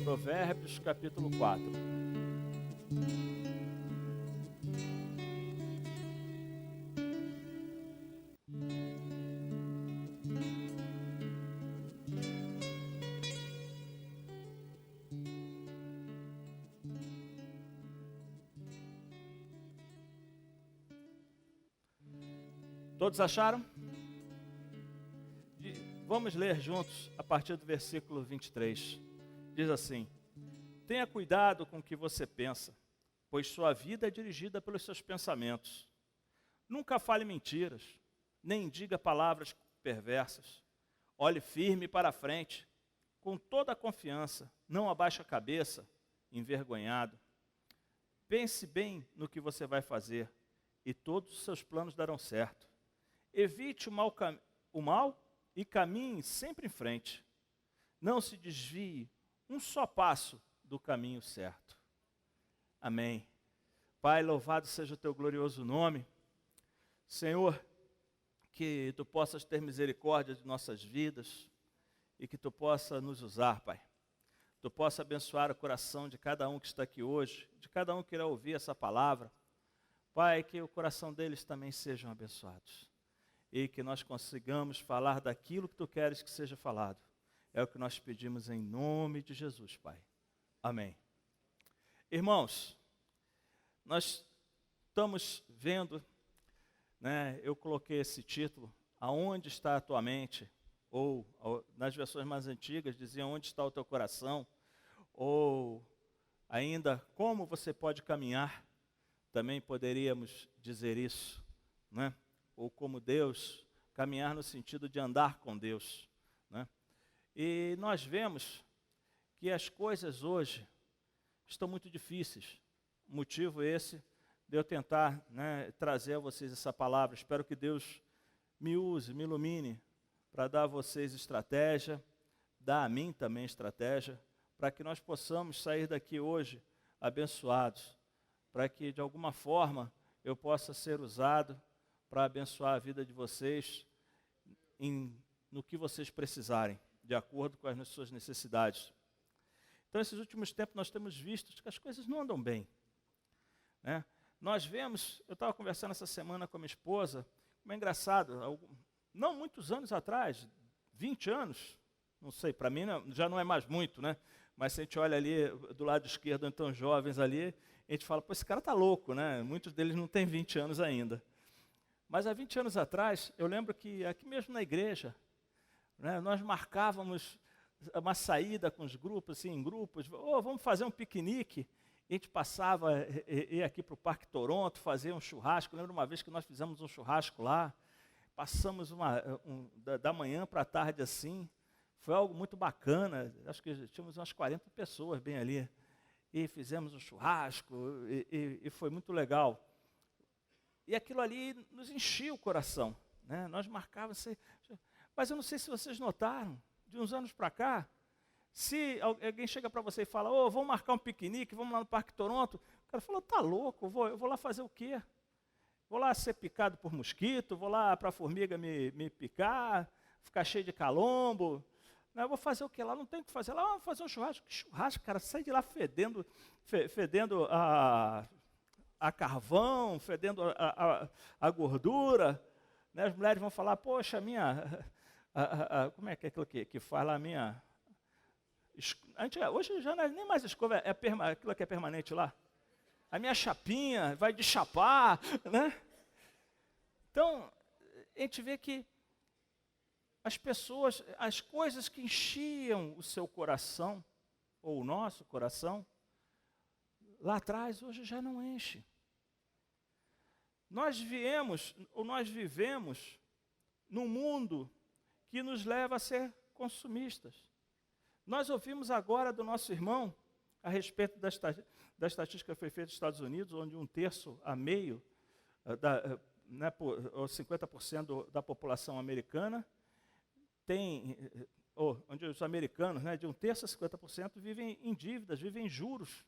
Provérbios capítulo 4. Todos acharam? Vamos ler juntos a partir do versículo 23. Diz assim: tenha cuidado com o que você pensa, pois sua vida é dirigida pelos seus pensamentos. Nunca fale mentiras, nem diga palavras perversas. Olhe firme para a frente, com toda a confiança, não abaixe a cabeça, envergonhado. Pense bem no que você vai fazer, e todos os seus planos darão certo. Evite o mal e caminhe sempre em frente. Não se desvie um só passo do caminho certo. Amém. Pai, louvado seja o teu glorioso nome. Senhor, que tu possas ter misericórdia de nossas vidas e que tu possa nos usar, Pai. Tu possa abençoar o coração de cada um que está aqui hoje, de cada um que irá ouvir essa palavra. Pai, que o coração deles também sejam abençoados e que nós consigamos falar daquilo que tu queres que seja falado. É o que nós pedimos em nome de Jesus, Pai. Amém. Irmãos, nós estamos vendo, eu coloquei esse título, Aonde está a tua mente? Ou, nas versões mais antigas, dizia onde está o teu coração? Ou, ainda, como você pode caminhar? Também poderíamos dizer isso, né? Ou como Deus, caminhar no sentido de andar com Deus, né? E nós vemos que as coisas hoje estão muito difíceis. Motivo esse de eu tentar, trazer a vocês essa palavra. Espero que Deus me use, me ilumine para dar a vocês estratégia, dar a mim também estratégia, para que nós possamos sair daqui hoje abençoados, para que de alguma forma eu possa ser usado para abençoar a vida de vocês no que vocês precisarem, de acordo com as suas necessidades. Então, esses últimos tempos nós temos visto que as coisas não andam bem, né? Nós vemos, eu estava conversando essa semana com a minha esposa, como é engraçado, não muitos anos atrás, 20 anos, não sei, para mim já não é mais muito, né? Mas se a gente olha ali do lado esquerdo, então jovens ali, a gente fala, pô, esse cara está louco, né? Muitos deles não têm 20 anos ainda. Mas há 20 anos atrás, eu lembro que aqui mesmo na igreja, nós marcávamos uma saída com os grupos, assim, em grupos, vamos fazer um piquenique. A gente passava, ia aqui para o Parque Toronto, fazer um churrasco. Eu lembro uma vez que nós fizemos um churrasco lá, passamos da manhã para a tarde assim, foi algo muito bacana, acho que tínhamos umas 40 pessoas bem ali, e fizemos um churrasco, e foi muito legal. E aquilo ali nos enchia o coração, né? Nós marcávamos, mas eu não sei se vocês notaram, de uns anos para cá, se alguém chega para você e fala, vamos marcar um piquenique, vamos lá no Parque Toronto, o cara falou, tá louco, eu vou lá fazer o quê? Vou lá ser picado por mosquito, vou lá para a formiga me picar, ficar cheio de calombo, eu vou fazer o quê lá? Não tem o que fazer lá, vamos fazer um churrasco. Que churrasco, cara, sai de lá fedendo a carvão, fedendo a gordura, né? As mulheres vão falar, poxa, como é que é aquilo que faz lá, hoje já não é nem mais escova, aquilo que é permanente lá. A minha chapinha vai de chapar, né? Então, a gente vê que as pessoas, as coisas que enchiam o seu coração, ou o nosso coração, lá atrás, hoje já não enche. Nós vivemos num mundo que nos leva a ser consumistas. Nós ouvimos agora do nosso irmão, a respeito da estatística que foi feita nos Estados Unidos, onde 1/3 a meio, ou 50% da população americana onde os americanos, de 1/3 a 50% vivem em dívidas, vivem em juros.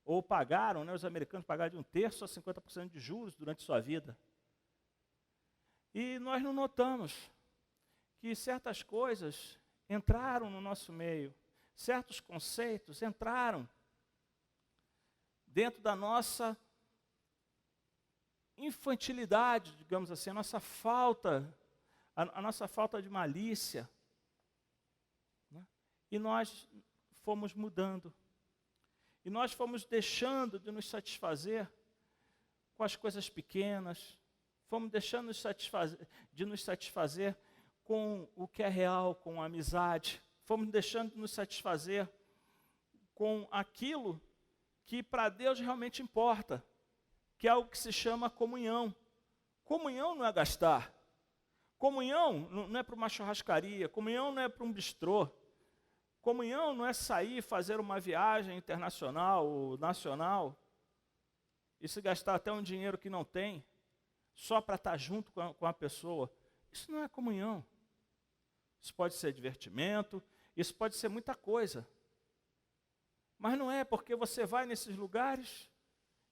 Ou pagaram, os americanos pagaram de 1/3 a 50% de juros durante sua vida. E nós não notamos que certas coisas entraram no nosso meio, certos conceitos entraram dentro da nossa infantilidade, digamos assim, a nossa falta de malícia. E nós fomos mudando. E nós fomos deixando de nos satisfazer com as coisas pequenas, fomos deixando de nos satisfazer com o que é real, com a amizade, fomos deixando de nos satisfazer com aquilo que para Deus realmente importa, que é algo que se chama comunhão. Comunhão não é gastar. Comunhão não é para uma churrascaria, comunhão não é para um bistrô. Comunhão não é sair e fazer uma viagem internacional ou nacional e se gastar até um dinheiro que não tem, só para estar junto com a pessoa. Isso não é comunhão. Isso pode ser divertimento, isso pode ser muita coisa. Mas não é, porque você vai nesses lugares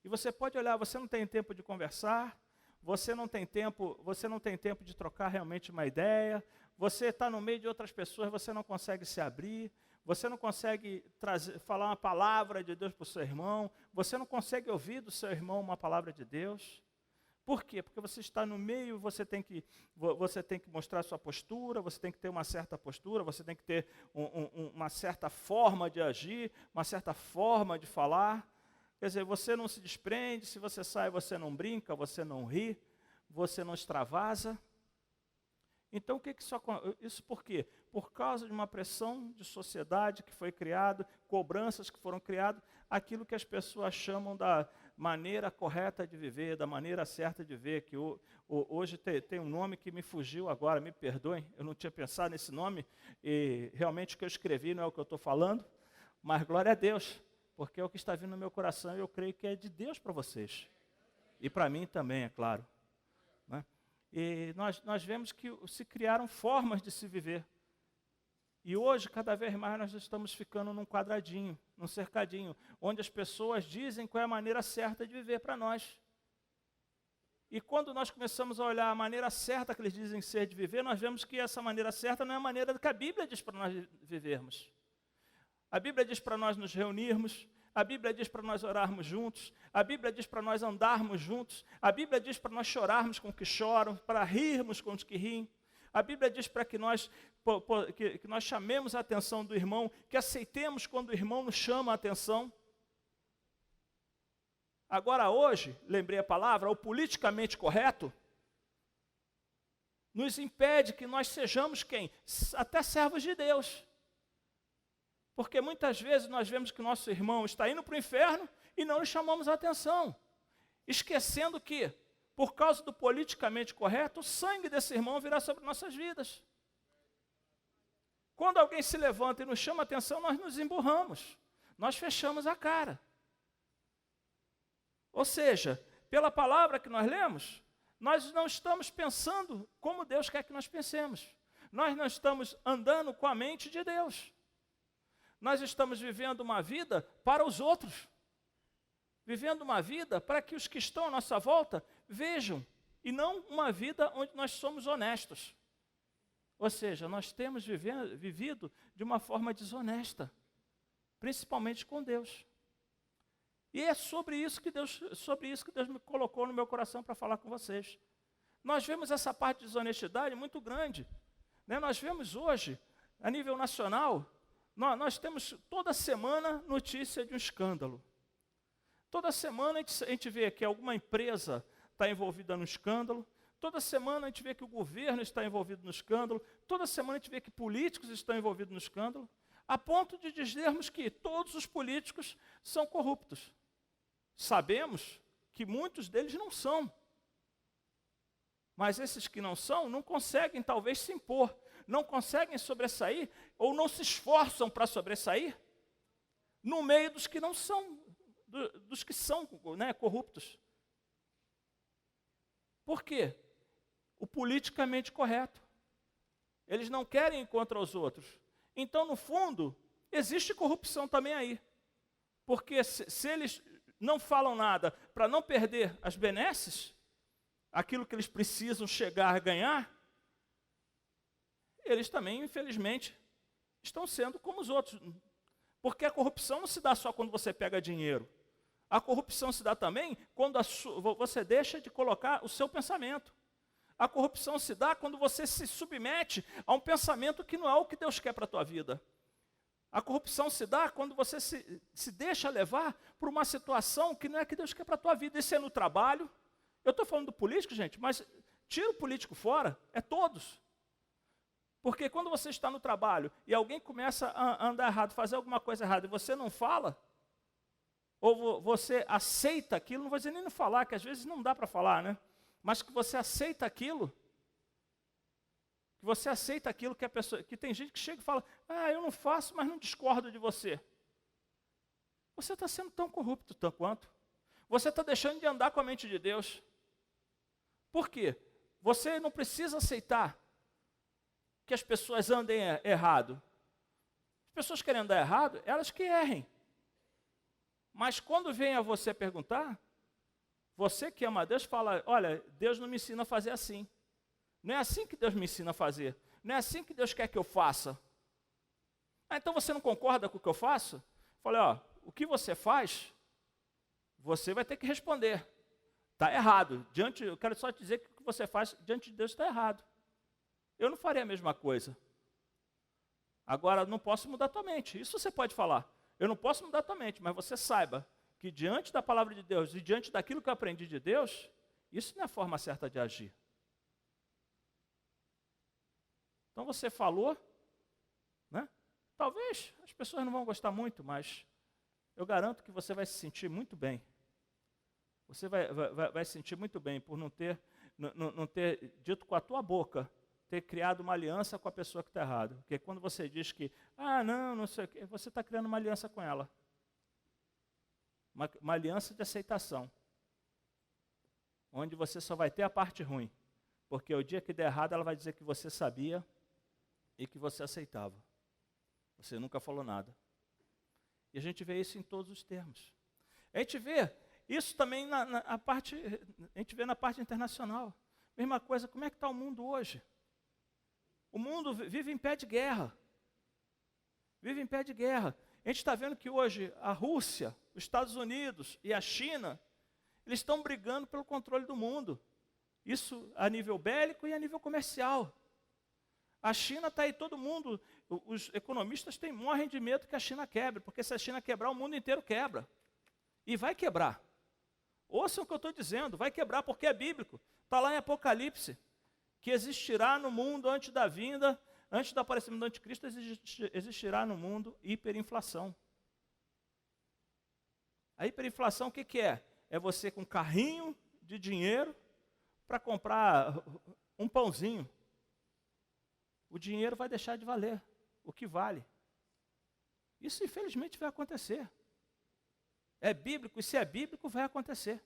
e você pode olhar, você não tem tempo de conversar, você não tem tempo de trocar realmente uma ideia, você está no meio de outras pessoas, você não consegue se abrir, você não consegue falar uma palavra de Deus para o seu irmão, você não consegue ouvir do seu irmão uma palavra de Deus. Por quê? Porque você está no meio, você tem que mostrar sua postura, você tem que ter uma certa postura, você tem que ter uma certa forma de agir, uma certa forma de falar. Quer dizer, você não se desprende, se você sai, você não brinca, você não ri, você não extravasa. Então, o que isso por quê? Por causa de uma pressão de sociedade que foi criada, cobranças que foram criadas, aquilo que as pessoas chamam da maneira correta de viver, da maneira certa de ver, que hoje tem um nome que me fugiu agora, me perdoem, eu não tinha pensado nesse nome, e realmente o que eu escrevi não é o que eu estou falando, mas glória a Deus, porque é o que está vindo no meu coração e eu creio que é de Deus para vocês. E para mim também, é claro. Né? E nós vemos que se criaram formas de se viver. E hoje, cada vez mais, nós estamos ficando num quadradinho, num cercadinho, onde as pessoas dizem qual é a maneira certa de viver para nós. E quando nós começamos a olhar a maneira certa que eles dizem ser de viver, nós vemos que essa maneira certa não é a maneira que a Bíblia diz para nós vivermos. A Bíblia diz para nós nos reunirmos, a Bíblia diz para nós orarmos juntos, a Bíblia diz para nós andarmos juntos, a Bíblia diz para nós chorarmos com os que choram, para rirmos com os que riem. A Bíblia diz para que nós chamemos a atenção do irmão, que aceitemos quando o irmão nos chama a atenção. Agora hoje, lembrei a palavra, o politicamente correto, nos impede que nós sejamos quem? Até servos de Deus. Porque muitas vezes nós vemos que nosso irmão está indo para o inferno e não lhe chamamos a atenção, esquecendo que, por causa do politicamente correto, o sangue desse irmão virá sobre nossas vidas. Quando alguém se levanta e nos chama a atenção, nós nos emburramos, nós fechamos a cara. Ou seja, pela palavra que nós lemos, nós não estamos pensando como Deus quer que nós pensemos. Nós não estamos andando com a mente de Deus. Nós estamos vivendo uma vida para os outros. Vivendo uma vida para que os que estão à nossa volta vejam, e não uma vida onde nós somos honestos. Ou seja, nós temos vivido de uma forma desonesta, principalmente com Deus. E é sobre isso que Deus me colocou no meu coração para falar com vocês. Nós vemos essa parte de desonestidade muito grande. Né? Nós vemos hoje, a nível nacional, nós temos toda semana notícia de um escândalo. Toda semana a gente vê que alguma empresa está envolvida no escândalo, toda semana a gente vê que o governo está envolvido no escândalo, toda semana a gente vê que políticos estão envolvidos no escândalo, a ponto de dizermos que todos os políticos são corruptos. Sabemos que muitos deles não são. Mas esses que não são, não conseguem talvez se impor, não conseguem sobressair ou não se esforçam para sobressair no meio dos que não são, dos que são, né, corruptos. Por quê? O politicamente correto. Eles não querem ir contra os outros. Então, no fundo, existe corrupção também aí. Porque se eles não falam nada para não perder as benesses, aquilo que eles precisam chegar a ganhar, eles também, infelizmente, estão sendo como os outros. Porque a corrupção não se dá só quando você pega dinheiro. A corrupção se dá também quando você deixa de colocar o seu pensamento. A corrupção se dá quando você se submete a um pensamento que não é o que Deus quer para a tua vida. A corrupção se dá quando você se deixa levar por uma situação que não é que Deus quer para a tua vida. Isso é no trabalho. Eu estou falando do político, gente, mas tira o político fora, é todos. Porque quando você está no trabalho e alguém começa a andar errado, fazer alguma coisa errada, e você não fala, ou você aceita aquilo, não vou dizer nem não falar, que às vezes não dá para falar, né? Mas que você aceita aquilo, que a pessoa, que tem gente que chega e fala, eu não faço, mas não discordo de você. Você está sendo tão corrupto tanto quanto. Você está deixando de andar com a mente de Deus. Por quê? Você não precisa aceitar que as pessoas andem errado. As pessoas querem andar errado, elas que errem. Mas quando vem a você perguntar, você que ama a Deus fala, olha, Deus não me ensina a fazer assim. Não é assim que Deus me ensina a fazer. Não é assim que Deus quer que eu faça. Então você não concorda com o que eu faço? Falei, o que você faz, você vai ter que responder. Está errado. Eu quero só te dizer que o que você faz diante de Deus está errado. Eu não faria a mesma coisa. Agora, não posso mudar tua mente. Isso você pode falar. Eu não posso mudar tua mente, mas você saiba que diante da palavra de Deus e diante daquilo que eu aprendi de Deus, isso não é a forma certa de agir. Então você falou, né? Talvez as pessoas não vão gostar muito, mas eu garanto que você vai se sentir muito bem. Você vai se sentir muito bem por não ter dito com a tua boca, ter criado uma aliança com a pessoa que está errada. Porque quando você diz que, não sei o quê, você está criando uma aliança com ela. Uma aliança de aceitação. Onde você só vai ter a parte ruim. Porque o dia que der errado, ela vai dizer que você sabia e que você aceitava. Você nunca falou nada. E a gente vê isso em todos os termos. A gente vê isso também na parte internacional. Mesma coisa, como é que está o mundo hoje? O mundo vive em pé de guerra. Vive em pé de guerra. A gente está vendo que hoje a Rússia, os Estados Unidos e a China, eles estão brigando pelo controle do mundo. Isso a nível bélico e a nível comercial. A China está aí, todo mundo, os economistas morrem de medo que a China quebre, porque se a China quebrar, o mundo inteiro quebra. E vai quebrar. Ouçam o que eu estou dizendo, vai quebrar porque é bíblico. Está lá em Apocalipse, que existirá no mundo antes do aparecimento do anticristo, existirá no mundo hiperinflação. A hiperinflação o que é? É você com um carrinho de dinheiro para comprar um pãozinho. O dinheiro vai deixar de valer o que vale. Isso infelizmente vai acontecer. É bíblico, e se é bíblico, vai acontecer.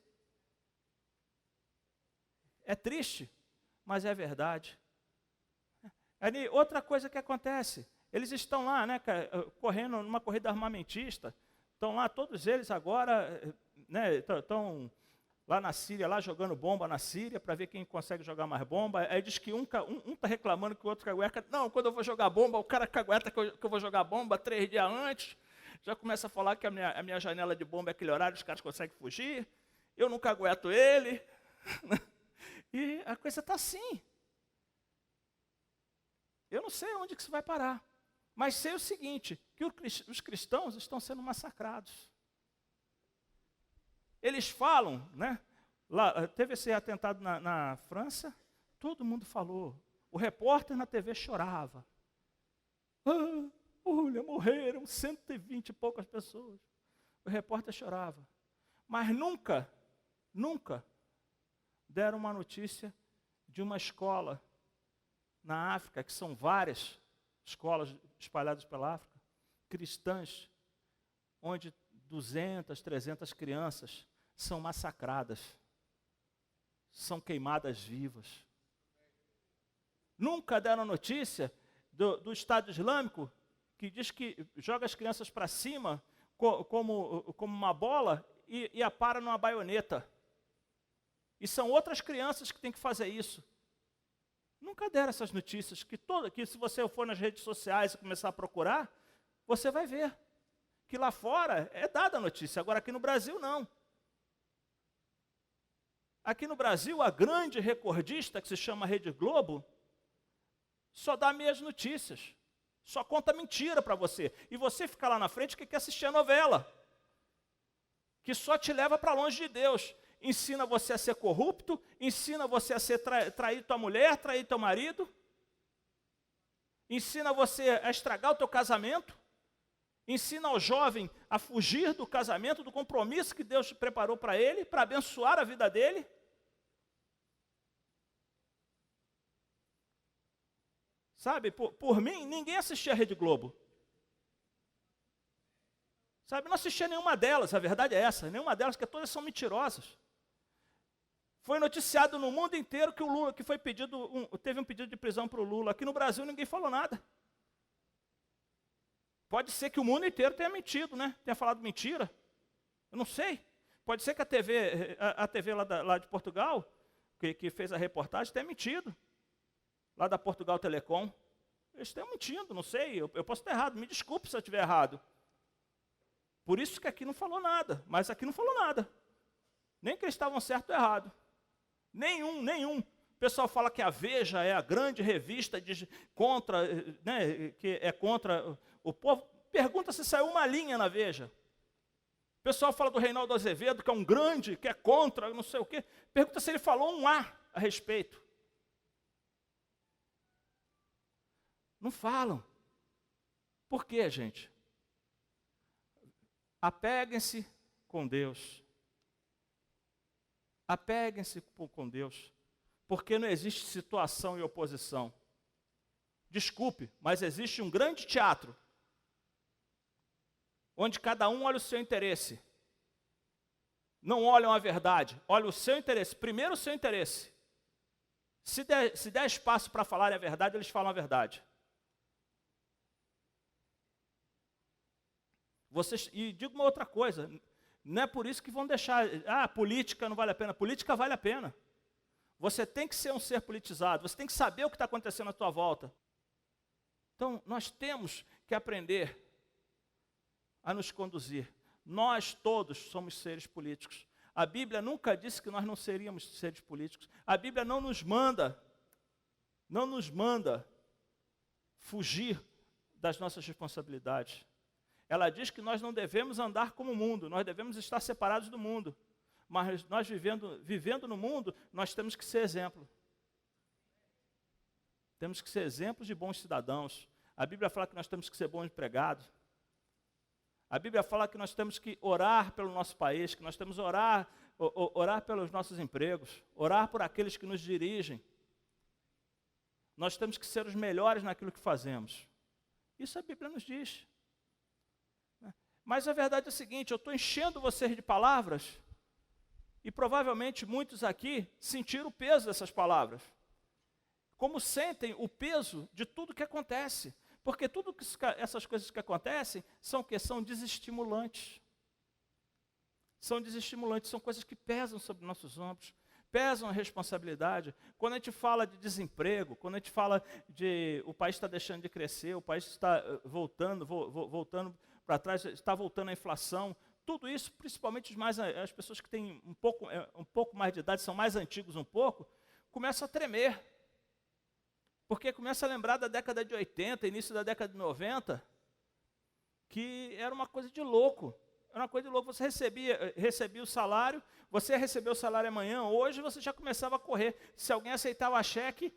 É triste, mas é verdade. Outra coisa que acontece, eles estão lá, né, correndo numa corrida armamentista, estão lá, todos eles agora, né, estão lá na Síria, lá jogando bomba na Síria, para ver quem consegue jogar mais bomba. Aí diz que um está reclamando que o outro cagueta. Não, quando eu vou jogar bomba, o cara cagueta que eu vou jogar bomba 3 dias antes. Já começa a falar que a minha janela de bomba é aquele horário, os caras conseguem fugir. Eu não cagueto ele. E a coisa está assim. Eu não sei onde que isso vai parar. Mas sei o seguinte, que os cristãos estão sendo massacrados. Eles falam, né? Lá, teve esse atentado na França, todo mundo falou. O repórter na TV chorava. Olha, morreram 120 e poucas pessoas. O repórter chorava. Mas nunca deram uma notícia de uma escola na África, que são várias escolas espalhadas pela África, cristãs, onde 200, 300 crianças são massacradas, são queimadas vivas. Nunca deram notícia do Estado Islâmico, que diz que joga as crianças para cima como uma bola e apara numa baioneta. E são outras crianças que têm que fazer isso. Nunca deram essas notícias, que se você for nas redes sociais e começar a procurar, você vai ver que lá fora é dada a notícia, agora aqui no Brasil não. Aqui no Brasil, a grande recordista, que se chama Rede Globo, só dá meias notícias, só conta mentira para você. E você fica lá na frente que quer assistir a novela, que só te leva para longe de Deus. Ensina você a ser corrupto, ensina você a ser trair tua mulher, trair teu marido, ensina você a estragar o teu casamento, ensina ao jovem a fugir do casamento, do compromisso que Deus preparou para ele, para abençoar a vida dele. Sabe, por mim, ninguém assistia a Rede Globo. Sabe, não assistia nenhuma delas, a verdade é essa, nenhuma delas, porque todas são mentirosas. Foi noticiado no mundo inteiro que o Lula, que foi teve um pedido de prisão para o Lula. Aqui no Brasil ninguém falou nada. Pode ser que o mundo inteiro tenha mentido, né? Tenha falado mentira. Eu não sei. Pode ser que a TV lá de Portugal, que fez a reportagem, tenha mentido. Lá da Portugal Telecom. Eles estão mentindo, não sei. Eu posso estar errado. Me desculpe se eu estiver errado. Por isso que aqui não falou nada. Mas aqui não falou nada. Nem que eles estavam certo ou errado. Nenhum. O pessoal fala que a Veja é a grande revista contra, né, que é contra o povo. Pergunta se saiu uma linha na Veja. O pessoal fala do Reinaldo Azevedo, que é um grande, que é contra, não sei o quê. Pergunta se ele falou um A respeito. Não falam. Por quê, gente? Apeguem-se com Deus. Apeguem-se com Deus, porque não existe situação e oposição. Desculpe, mas existe um grande teatro, onde cada um olha o seu interesse. Não olham a verdade, olham o seu interesse. Primeiro o seu interesse. Se der espaço para falar a verdade, eles falam a verdade. E digo uma outra coisa, não é por isso que vão deixar, política não vale a pena. Política vale a pena. Você tem que ser um ser politizado, você tem que saber o que está acontecendo à tua volta. Então, nós temos que aprender a nos conduzir. Nós todos somos seres políticos. A Bíblia nunca disse que nós não seríamos seres políticos. A Bíblia não nos manda fugir das nossas responsabilidades. Ela diz que nós não devemos andar como o mundo, nós devemos estar separados do mundo. Mas nós vivendo no mundo, nós temos que ser exemplo. Temos que ser exemplos de bons cidadãos. A Bíblia fala que nós temos que ser bons empregados. A Bíblia fala que nós temos que orar pelo nosso país, que nós temos que orar pelos nossos empregos, orar por aqueles que nos dirigem. Nós temos que ser os melhores naquilo que fazemos. Isso a Bíblia nos diz. Mas a verdade é a seguinte, eu estou enchendo vocês de palavras e provavelmente muitos aqui sentiram o peso dessas palavras. Como sentem o peso de tudo que acontece. Porque essas coisas que acontecem são desestimulantes. São desestimulantes, são coisas que pesam sobre nossos ombros, pesam a responsabilidade. Quando a gente fala de desemprego, quando a gente fala de o país está deixando de crescer, o país está voltando para trás, está voltando a inflação, tudo isso, principalmente as pessoas que têm um pouco mais de idade, são mais antigos um pouco, começam a tremer. Porque começa a lembrar da década de 80, início da década de 90, que era uma coisa de louco. Era uma coisa de louco. Você recebia o salário, você recebeu o salário amanhã, hoje você já começava a correr. Se alguém aceitava cheque,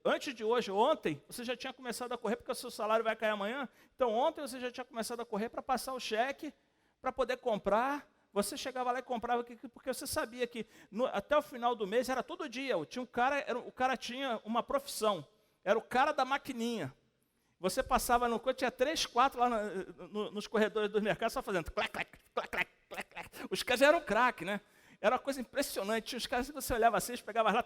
antes de hoje, ontem, você já tinha começado a correr porque o seu salário vai cair amanhã. Então ontem você já tinha começado a correr para passar o cheque, para poder comprar. Você chegava lá e comprava porque você sabia que até o final do mês era todo dia. O cara tinha uma profissão, era o cara da maquininha. Você passava no tinha 3, 4 lá nos corredores dos mercados só fazendo clac, clac, clac, clac, clac, clac. Os caras eram craque, né? Era uma coisa impressionante. Tinha os caras, se você olhava assim, eles pegavam lá,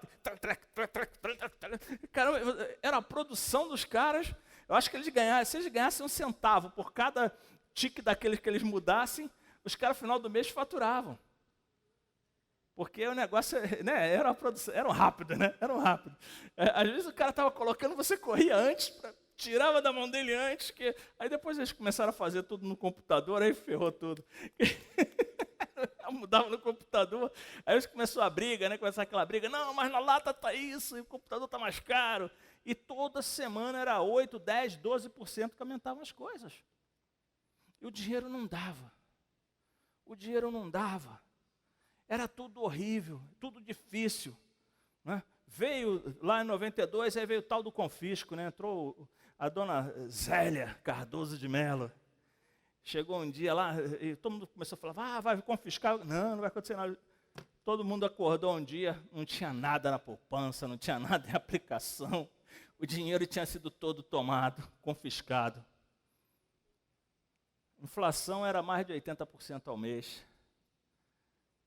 caramba, era a produção dos caras. Eu acho que se eles ganhassem 1 centavo por cada tique daqueles que eles mudassem, os caras, no final do mês, faturavam. Porque o negócio, né, era uma produção, eram rápidos, né? Eram rápidos. Às vezes o cara estava colocando, você corria antes, tirava da mão dele antes, aí depois eles começaram a fazer tudo no computador, aí ferrou tudo. Mudava no computador, aí começou a briga, né? Começou aquela briga, não, mas na lata está isso, e o computador está mais caro. E toda semana era 8, 10, 12% que aumentavam as coisas. E o dinheiro não dava. O dinheiro não dava. Era tudo horrível, tudo difícil. Né? Veio lá em 92, aí veio o tal do confisco, né? Entrou a dona Zélia Cardoso de Mello. Chegou um dia lá e todo mundo começou a falar, vai confiscar. Não vai acontecer nada. Todo mundo acordou um dia, não tinha nada na poupança, não tinha nada em aplicação. O dinheiro tinha sido todo tomado, confiscado. A inflação era mais de 80% ao mês.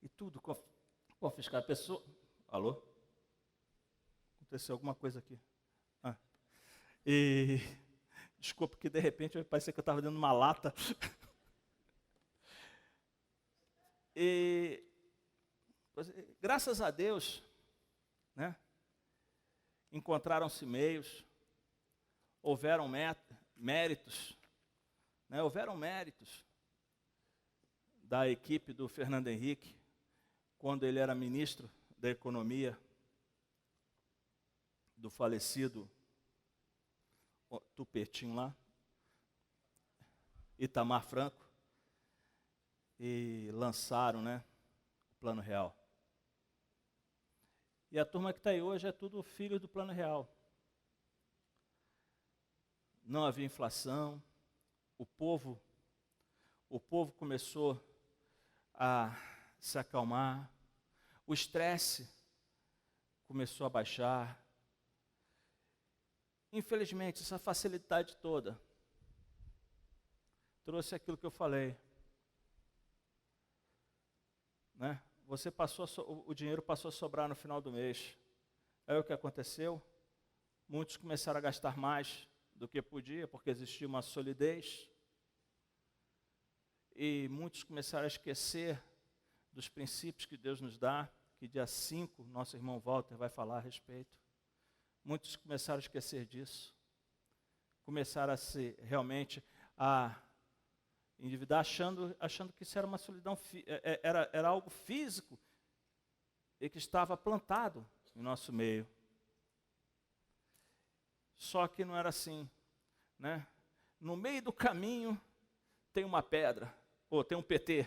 E tudo confiscado. A pessoa... Alô? Aconteceu alguma coisa aqui. Desculpa, que de repente parecia que eu estava dentro de uma lata. Graças a Deus, né, encontraram-se meios, houveram méritos, né, houveram méritos da equipe do Fernando Henrique, quando ele era ministro da Economia, do falecido Tupetinho lá, Itamar Franco, e lançaram, né, o Plano Real. E a turma que está aí hoje é tudo filho do Plano Real. Não havia inflação, o povo começou a se acalmar, o estresse começou a baixar. Infelizmente, essa facilidade toda trouxe aquilo que eu falei. Né? O dinheiro passou a sobrar no final do mês. Aí o que aconteceu? Muitos começaram a gastar mais do que podia, porque existia uma solidez. E muitos começaram a esquecer dos princípios que Deus nos dá, que dia 5, nosso irmão Walter vai falar a respeito. Muitos começaram a esquecer disso. Começaram a realmente a endividar, achando que isso era uma solidão, era algo físico e que estava plantado em nosso meio. Só que não era assim, né? No meio do caminho tem uma pedra, ou tem um PT.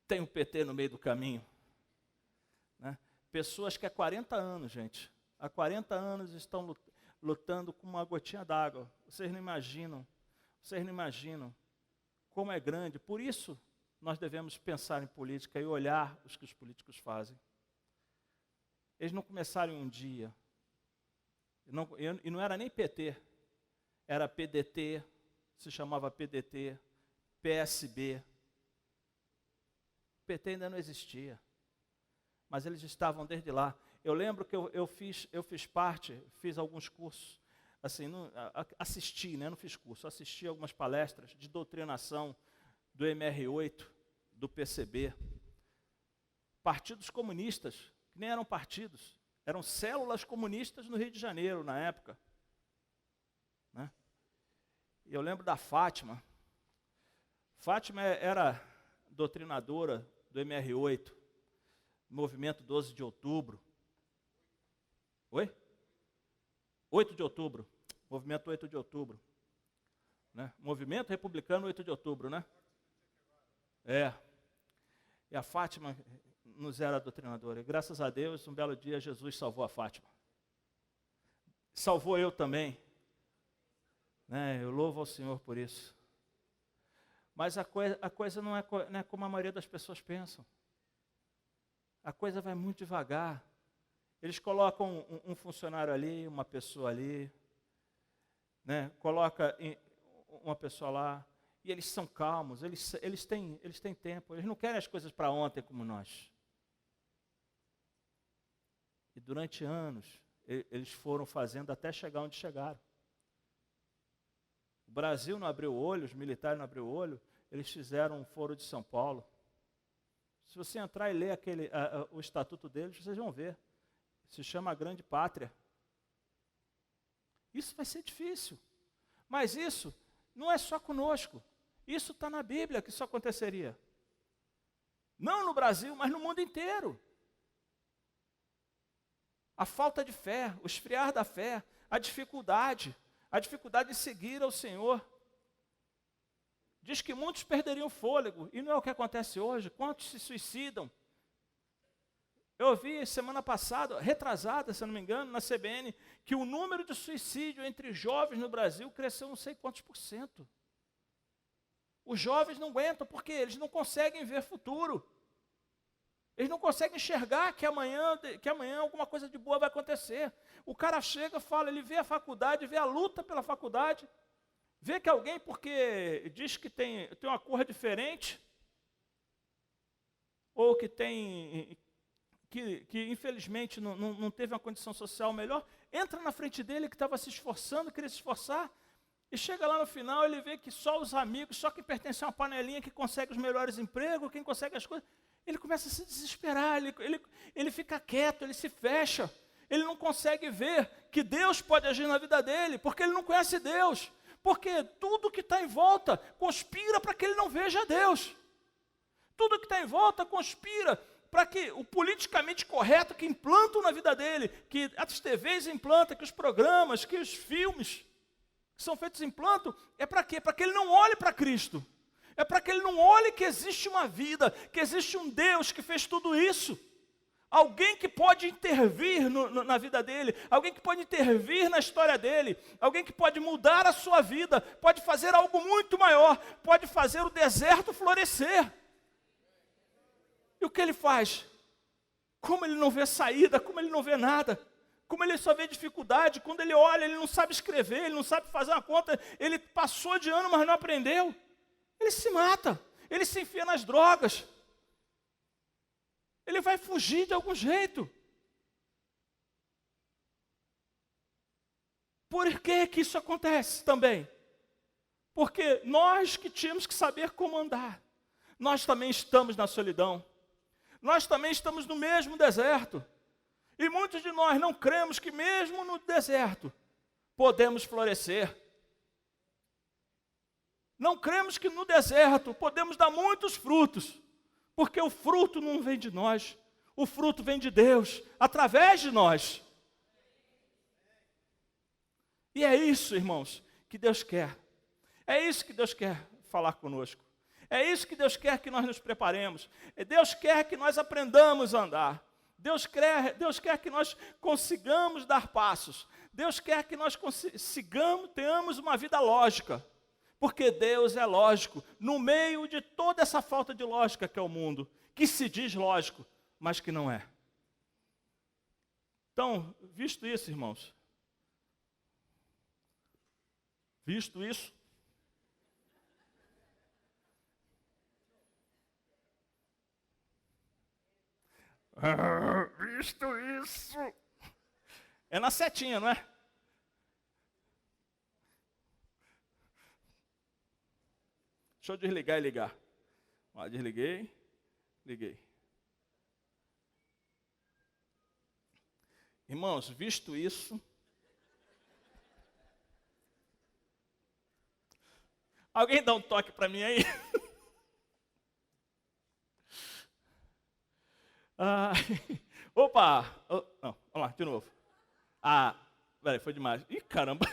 Tem um PT no meio do caminho. Né? Pessoas que há 40 anos, gente, há 40 anos estão lutando com uma gotinha d'água. Vocês não imaginam como é grande. Por isso, nós devemos pensar em política e olhar os que os políticos fazem. Eles não começaram em um dia. E não era nem PT, era PDT, se chamava PDT, PSB. O PT ainda não existia, mas eles estavam desde lá. Eu lembro que eu fiz parte, fiz alguns cursos, assim, assisti, né, não fiz curso, assisti algumas palestras de doutrinação do MR8, do PCB. Partidos comunistas, que nem eram partidos, eram células comunistas no Rio de Janeiro, na época. Né? E eu lembro da Fátima. Fátima era doutrinadora do MR8, Movimento 12 de Outubro. Oi? 8 de Outubro. Movimento 8 de Outubro. Né? Movimento Republicano 8 de Outubro, né? É. E a Fátima nos era doutrinadora. E graças a Deus, um belo dia, Jesus salvou a Fátima. Salvou eu também. Né? Eu louvo ao Senhor por isso. Mas a coisa não é como a maioria das pessoas pensam. A coisa vai muito devagar. Eles colocam um funcionário ali, uma pessoa ali, né? Coloca uma pessoa lá, e eles são calmos, eles têm tempo, eles não querem as coisas para ontem como nós. E durante anos, eles foram fazendo até chegar onde chegaram. O Brasil não abriu o olho, os militares não abriu o olho, eles fizeram um Foro de São Paulo. Se você entrar e ler o estatuto deles, vocês vão ver. Se chama Grande Pátria. Isso vai ser difícil. Mas isso não é só conosco. Isso está na Bíblia que isso aconteceria. Não no Brasil, mas no mundo inteiro. A falta de fé, o esfriar da fé, a dificuldade de seguir ao Senhor. Diz que muitos perderiam o fôlego, e não é o que acontece hoje. Quantos se suicidam? Eu ouvi semana passada, retrasada, se eu não me engano, na CBN, que o número de suicídio entre jovens no Brasil cresceu não sei quantos %. Os jovens não aguentam, porque eles não conseguem ver futuro. Eles não conseguem enxergar que amanhã alguma coisa de boa vai acontecer. O cara chega, fala, ele vê a faculdade, vê a luta pela faculdade, vê que alguém, porque diz que tem uma cor diferente, ou que infelizmente não teve uma condição social melhor, entra na frente dele que estava se esforçando, queria se esforçar, e chega lá no final, ele vê que só os amigos, só quem pertence a uma panelinha que consegue os melhores empregos, quem consegue as coisas, ele começa a se desesperar, ele fica quieto, ele se fecha, ele não consegue ver que Deus pode agir na vida dele, porque ele não conhece Deus, porque tudo que está em volta conspira para que ele não veja Deus. Tudo que está em volta conspira para que o politicamente correto que implantam na vida dele, que as TVs implantam, que os programas, que os filmes que são feitos implantam, é para quê? Para que ele não olhe para Cristo. É para que ele não olhe que existe uma vida, que existe um Deus que fez tudo isso. Alguém que pode intervir na vida dele, alguém que pode intervir na história dele, alguém que pode mudar a sua vida, pode fazer algo muito maior, pode fazer o deserto florescer. E o que ele faz? Como ele não vê saída, como ele não vê nada, como ele só vê dificuldade, quando ele olha, ele não sabe escrever, ele não sabe fazer uma conta, ele passou de ano, mas não aprendeu. Ele se mata, ele se enfia nas drogas, ele vai fugir de algum jeito. Por que que isso acontece também? Porque nós que tínhamos que saber como andar, nós também estamos na solidão, nós também estamos no mesmo deserto, e muitos de nós não cremos que mesmo no deserto podemos florescer. Não cremos que no deserto podemos dar muitos frutos, porque o fruto não vem de nós, o fruto vem de Deus, através de nós. E é isso, irmãos, que Deus quer. É isso que Deus quer falar conosco. É isso que Deus quer que nós nos preparemos. Deus quer que nós aprendamos a andar. Deus quer que nós consigamos dar passos. Deus quer que nós tenhamos uma vida lógica. Porque Deus é lógico, no meio de toda essa falta de lógica que é o mundo, que se diz lógico, mas que não é. Então, visto isso, irmãos, visto isso, é na setinha, não é? Deixa eu desligar e ligar. Ó, desliguei, liguei. Irmãos, visto isso, alguém dá um toque para mim aí? Opa! Não, vamos lá, de novo. Peraí, foi demais. Ih, caramba!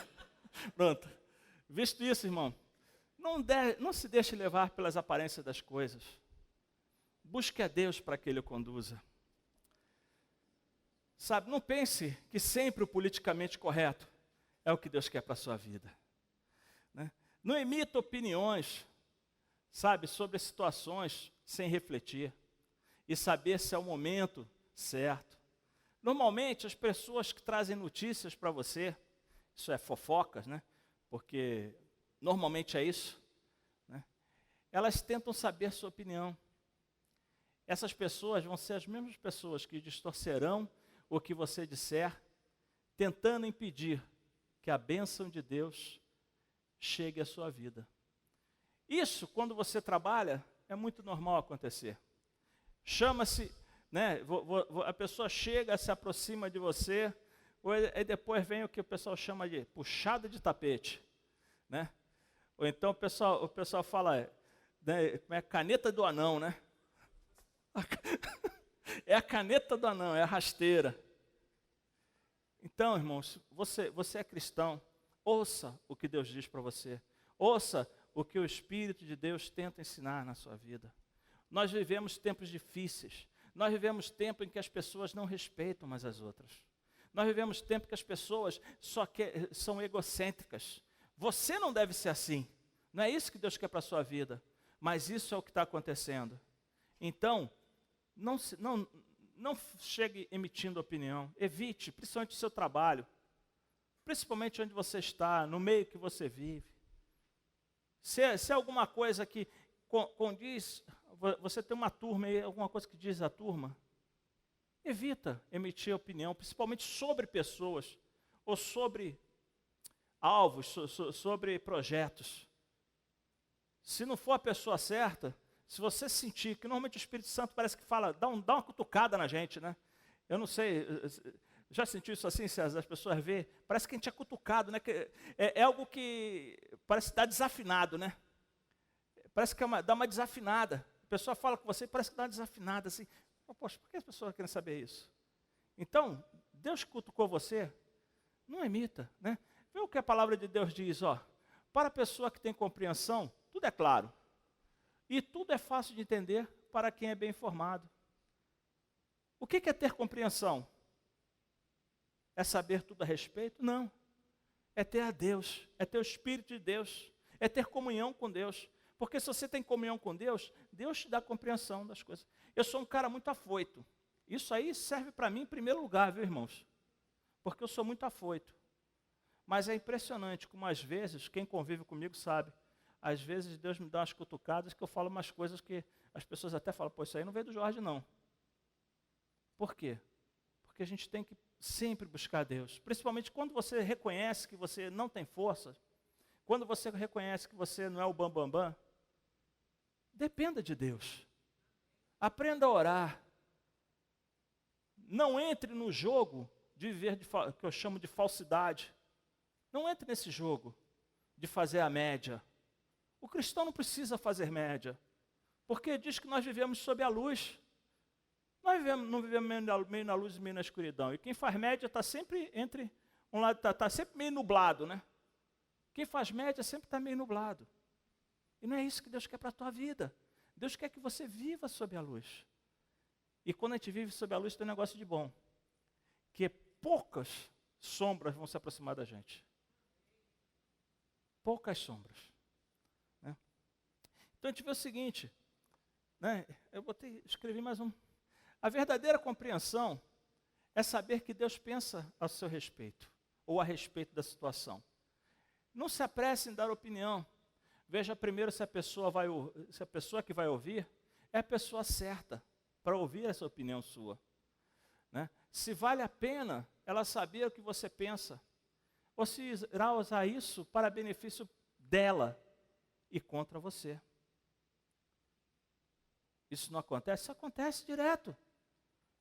Pronto. Visto isso, irmão, não se deixe levar pelas aparências das coisas. Busque a Deus para que Ele o conduza. Sabe, não pense que sempre o politicamente correto é o que Deus quer para a sua vida. Né? Não emita opiniões, sabe, sobre situações sem refletir e saber se é o momento certo. Normalmente, as pessoas que trazem notícias para você, isso é fofocas, né? Porque normalmente é isso, né? Elas tentam saber a sua opinião. Essas pessoas vão ser as mesmas pessoas que distorcerão o que você disser, tentando impedir que a bênção de Deus chegue à sua vida. Isso, quando você trabalha, é muito normal acontecer. Chama-se, né, a pessoa chega, se aproxima de você, aí depois vem o que o pessoal chama de puxada de tapete, né? Ou então o pessoal fala, né, como é caneta do anão, né? É a caneta do anão, é a rasteira. Então, irmãos, você é cristão, ouça o que Deus diz para você. Ouça o que o Espírito de Deus tenta ensinar na sua vida. Nós vivemos tempos difíceis. Nós vivemos tempo em que as pessoas não respeitam umas as outras. Nós vivemos tempo que as pessoas são egocêntricas. Você não deve ser assim. Não é isso que Deus quer para a sua vida. Mas isso é o que está acontecendo. Então, não chegue emitindo opinião. Evite, principalmente o seu trabalho. Principalmente onde você está, no meio que você vive. Se é alguma coisa que condiz, você tem uma turma aí, alguma coisa que diz a turma, evita emitir opinião, principalmente sobre pessoas, ou sobre alvos, sobre projetos. Se não for a pessoa certa, se você sentir que normalmente o Espírito Santo parece que fala, dá uma cutucada na gente, né? Eu não sei, já sentiu isso assim, se as pessoas veem? Parece que a gente é cutucado, né? É algo que parece estar desafinado, né? Parece que dá uma desafinada. A pessoa fala com você e parece que dá uma desafinada, assim. Poxa, por que as pessoas querem saber isso? Então, Deus cutucou você, não imita, né? Vê o que a palavra de Deus diz, ó. Para a pessoa que tem compreensão, tudo é claro. E tudo é fácil de entender para quem é bem informado. O que é ter compreensão? É saber tudo a respeito? Não. É ter a Deus, é ter o Espírito de Deus, é ter comunhão com Deus. Porque se você tem comunhão com Deus, Deus te dá compreensão das coisas. Eu sou um cara muito afoito. Isso aí serve para mim em primeiro lugar, viu, irmãos? Porque eu sou muito afoito. Mas é impressionante como às vezes, quem convive comigo sabe, às vezes Deus me dá umas cutucadas que eu falo umas coisas que as pessoas até falam, pô, isso aí não veio do Jorge não. Por quê? Porque a gente tem que sempre buscar Deus. Principalmente quando você reconhece que você não tem força, quando você reconhece que você não é o bambambam, dependa de Deus. Aprenda a orar. Não entre no jogo de viver que eu chamo de falsidade. Não entre nesse jogo de fazer a média. O cristão não precisa fazer média, porque diz que nós vivemos sob a luz. Nós não vivemos meio na luz e meio na escuridão. E quem faz média está sempre entre um lado, está sempre meio nublado, né? Quem faz média sempre está meio nublado. E não é isso que Deus quer para a tua vida. Deus quer que você viva sob a luz. E quando a gente vive sob a luz, tem um negócio de bom. Que poucas sombras vão se aproximar da gente. Poucas sombras. Né? Então a gente vê o seguinte. Né? Escrevi mais um. A verdadeira compreensão é saber que Deus pensa a seu respeito. Ou a respeito da situação. Não se apresse em dar opinião. Veja primeiro se a pessoa que vai ouvir é a pessoa certa para ouvir essa opinião sua. Né? Se vale a pena ela saber o que você pensa, ou se irá usar isso para benefício dela e contra você. Isso não acontece? Isso acontece direto.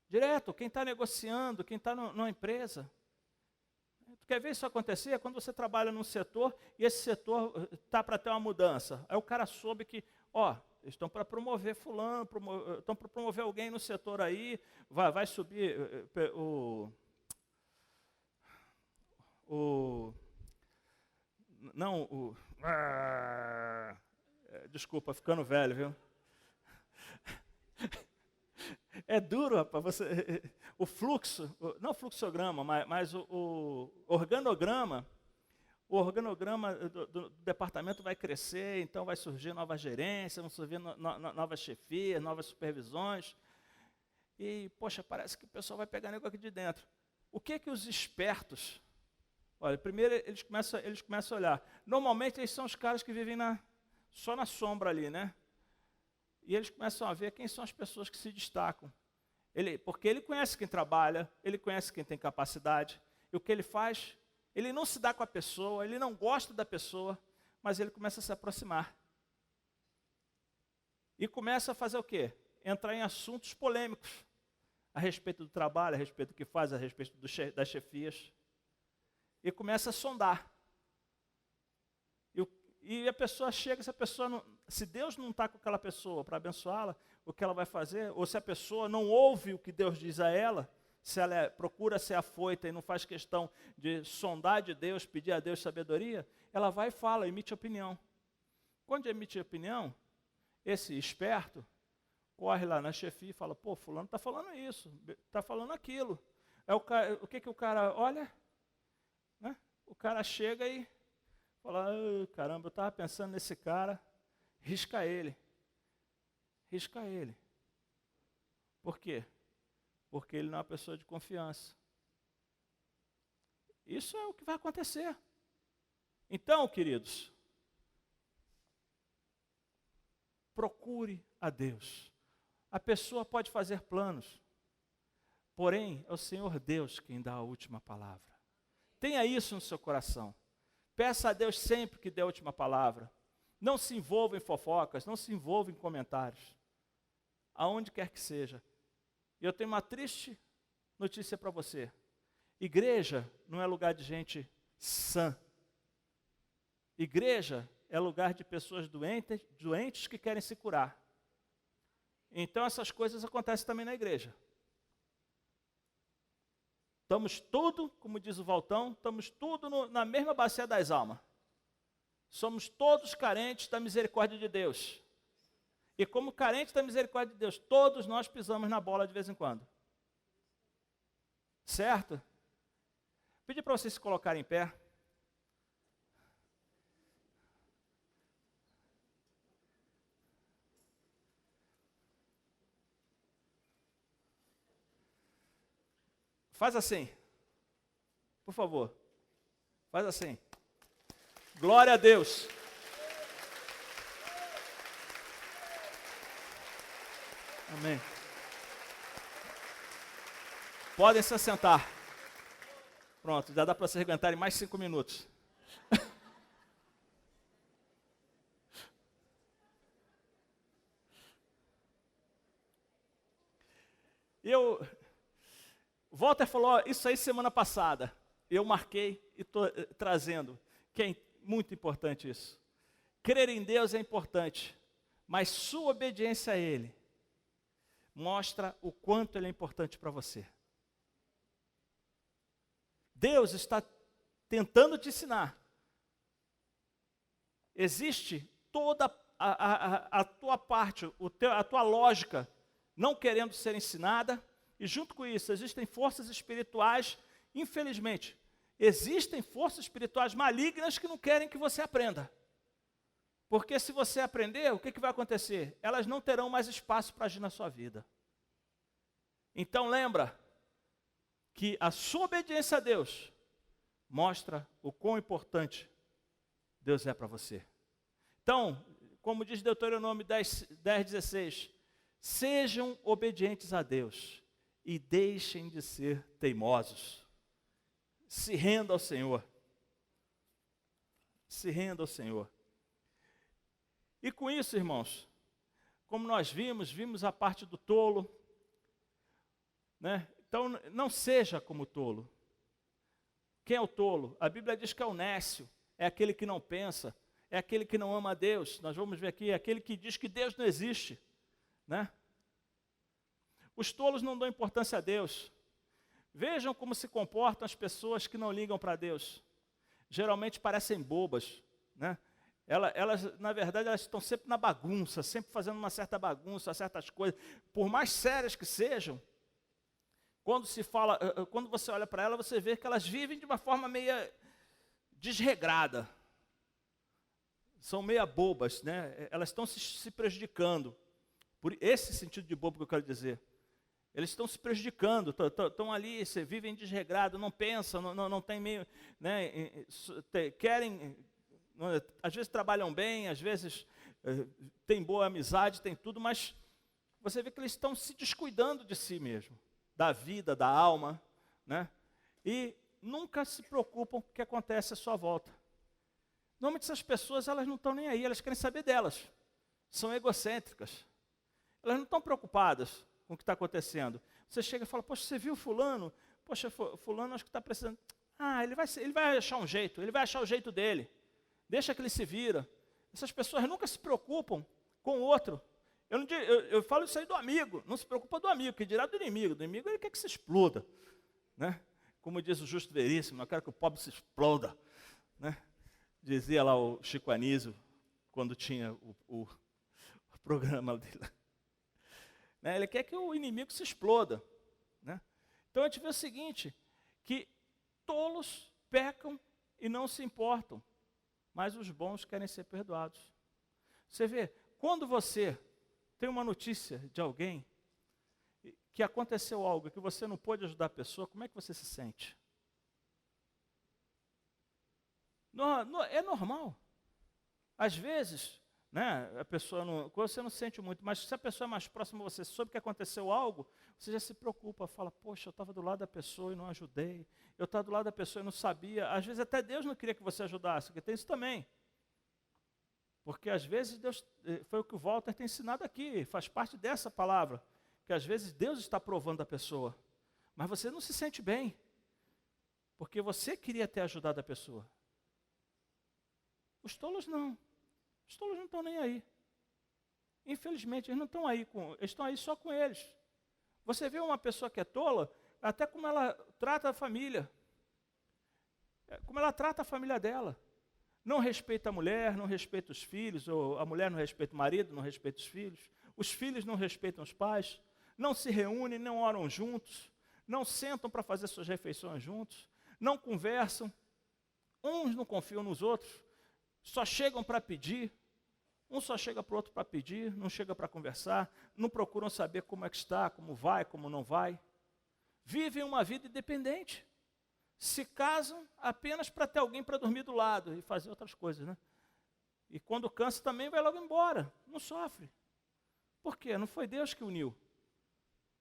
Direto. Quem está negociando, quem está numa empresa. Tu quer ver isso acontecer? Quando você trabalha num setor e esse setor está para ter uma mudança. Aí o cara soube que, eles estão para promover fulano, estão para promover alguém no setor aí, vai subir desculpa, ficando velho, viu? É duro, rapaz, o fluxo, não o fluxograma, mas o organograma, o organograma do departamento vai crescer, então vai surgir novas gerências, vão surgir novas chefias, novas supervisões. E, poxa, parece que o pessoal vai pegar negócio aqui de dentro. O que os espertos... Olha, primeiro eles começam a olhar. Normalmente eles são os caras que vivem só na sombra ali, né? E eles começam a ver quem são as pessoas que se destacam. Porque ele conhece quem trabalha, ele conhece quem tem capacidade. E o que ele faz? Ele não se dá com a pessoa, ele não gosta da pessoa, mas ele começa a se aproximar. E começa a fazer o quê? Entrar em assuntos polêmicos. A respeito do trabalho, a respeito do que faz, a respeito das chefias. E começa a sondar. E a pessoa chega, se Deus não está com aquela pessoa para abençoá-la, o que ela vai fazer? Ou se a pessoa não ouve o que Deus diz a ela, se ela procura ser afoita e não faz questão de sondar de Deus, pedir a Deus sabedoria, ela vai e fala, emite opinião. Quando emite opinião, esse esperto corre lá na chefia e fala, pô, fulano está falando isso, está falando aquilo. O que o cara olha? Né? O cara chega e fala, caramba, eu estava pensando nesse cara, risca ele. Risca ele. Por quê? Porque ele não é uma pessoa de confiança. Isso é o que vai acontecer. Então, queridos, procure a Deus. A pessoa pode fazer planos, porém, é o Senhor Deus quem dá a última palavra. Tenha isso no seu coração. Peça a Deus sempre que dê a última palavra. Não se envolva em fofocas, não se envolva em comentários. Aonde quer que seja. E eu tenho uma triste notícia para você. Igreja não é lugar de gente sã. Igreja é lugar de pessoas doentes que querem se curar. Então essas coisas acontecem também na igreja. Estamos tudo, como diz o Valtão, estamos tudo na mesma bacia das almas. Somos todos carentes da misericórdia de Deus. E como carentes da misericórdia de Deus, todos nós pisamos na bola de vez em quando. Certo? Pedi para vocês se colocarem em pé. Faz assim. Por favor. Faz assim. Glória a Deus. Amém. Podem se assentar. Pronto, já dá para vocês aguentarem mais 5 minutos. Walter falou isso aí semana passada. Eu marquei e estou trazendo. Que é muito importante isso. Crer em Deus é importante, mas sua obediência a Ele mostra o quanto Ele é importante para você. Deus está tentando te ensinar. Existe toda a tua parte, a tua lógica não querendo ser ensinada, e junto com isso existem forças espirituais, infelizmente, existem forças espirituais malignas que não querem que você aprenda. Porque se você aprender, o que vai acontecer? Elas não terão mais espaço para agir na sua vida. Então lembra que a sua obediência a Deus mostra o quão importante Deus é para você. Então, como diz Deuteronômio 10:16, sejam obedientes a Deus e deixem de ser teimosos. Se renda ao Senhor. Se renda ao Senhor. E com isso, irmãos, como nós vimos a parte do tolo, né? Então, não seja como o tolo. Quem é o tolo? A Bíblia diz que é o nécio, é aquele que não pensa, é aquele que não ama a Deus. Nós vamos ver aqui, é aquele que diz que Deus não existe, né? Os tolos não dão importância a Deus. Vejam como se comportam as pessoas que não ligam para Deus. Geralmente parecem bobas, né? Elas, na verdade, elas estão sempre na bagunça, sempre fazendo uma certa bagunça, certas coisas. Por mais sérias que sejam, quando você olha para elas, você vê que elas vivem de uma forma meio desregrada. São meia bobas, né? Elas estão se prejudicando. Por esse sentido de bobo que eu quero dizer. Eles estão se prejudicando, estão ali, vivem desregrado, não pensam, não tem meio, né, querem, às vezes trabalham bem, às vezes têm boa amizade, tem tudo, mas você vê que eles estão se descuidando de si mesmo, da vida, da alma, né? E nunca se preocupam com o que acontece à sua volta. Normalmente essas pessoas, elas não estão nem aí, elas querem saber delas, são egocêntricas, elas não estão preocupadas com o que está acontecendo. Você chega e fala, poxa, você viu fulano? Poxa, fulano acho que está precisando. Ah, ele vai achar um jeito, ele vai achar o jeito dele. Deixa que ele se vira. Essas pessoas nunca se preocupam com o outro. Eu falo isso aí do amigo, não se preocupa do amigo, que dirá do inimigo. Do inimigo ele quer que se exploda. Né? Como diz o Justo Veríssimo, eu quero que o pobre se exploda. Né? Dizia lá o Chico Anísio, quando tinha o programa dele. Né? Ele quer que o inimigo se exploda. Né? Então a gente vê o seguinte, que tolos pecam e não se importam, mas os bons querem ser perdoados. Você vê, quando você tem uma notícia de alguém, que aconteceu algo que você não pôde ajudar a pessoa, como é que você se sente? É normal. Às vezes, né, a pessoa você não sente muito, mas se a pessoa é mais próxima a você, soube que aconteceu algo, você já se preocupa, fala, poxa, eu estava do lado da pessoa e não ajudei, eu estava do lado da pessoa e não sabia, às vezes até Deus não queria que você ajudasse, porque tem isso também. Porque às vezes Deus, foi o que o Walter tem ensinado aqui, faz parte dessa palavra, que às vezes Deus está provando a pessoa, mas você não se sente bem, porque você queria ter ajudado a pessoa. Os tolos não. Os tolos não estão nem aí. Infelizmente, eles não estão aí, eles estão aí só com eles. Você vê uma pessoa que é tola, até como ela trata a família. Como ela trata a família dela. Não respeita a mulher, não respeita os filhos, ou a mulher não respeita o marido, não respeita os filhos não respeitam os pais, não se reúnem, não oram juntos, não sentam para fazer suas refeições juntos, não conversam, uns não confiam nos outros, só chegam para pedir, um só chega para o outro para pedir, não chega para conversar, não procuram saber como é que está, como vai, como não vai. Vivem uma vida independente. Se casam apenas para ter alguém para dormir do lado e fazer outras coisas, né? E quando cansa também vai logo embora, não sofre. Por quê? Não foi Deus que uniu.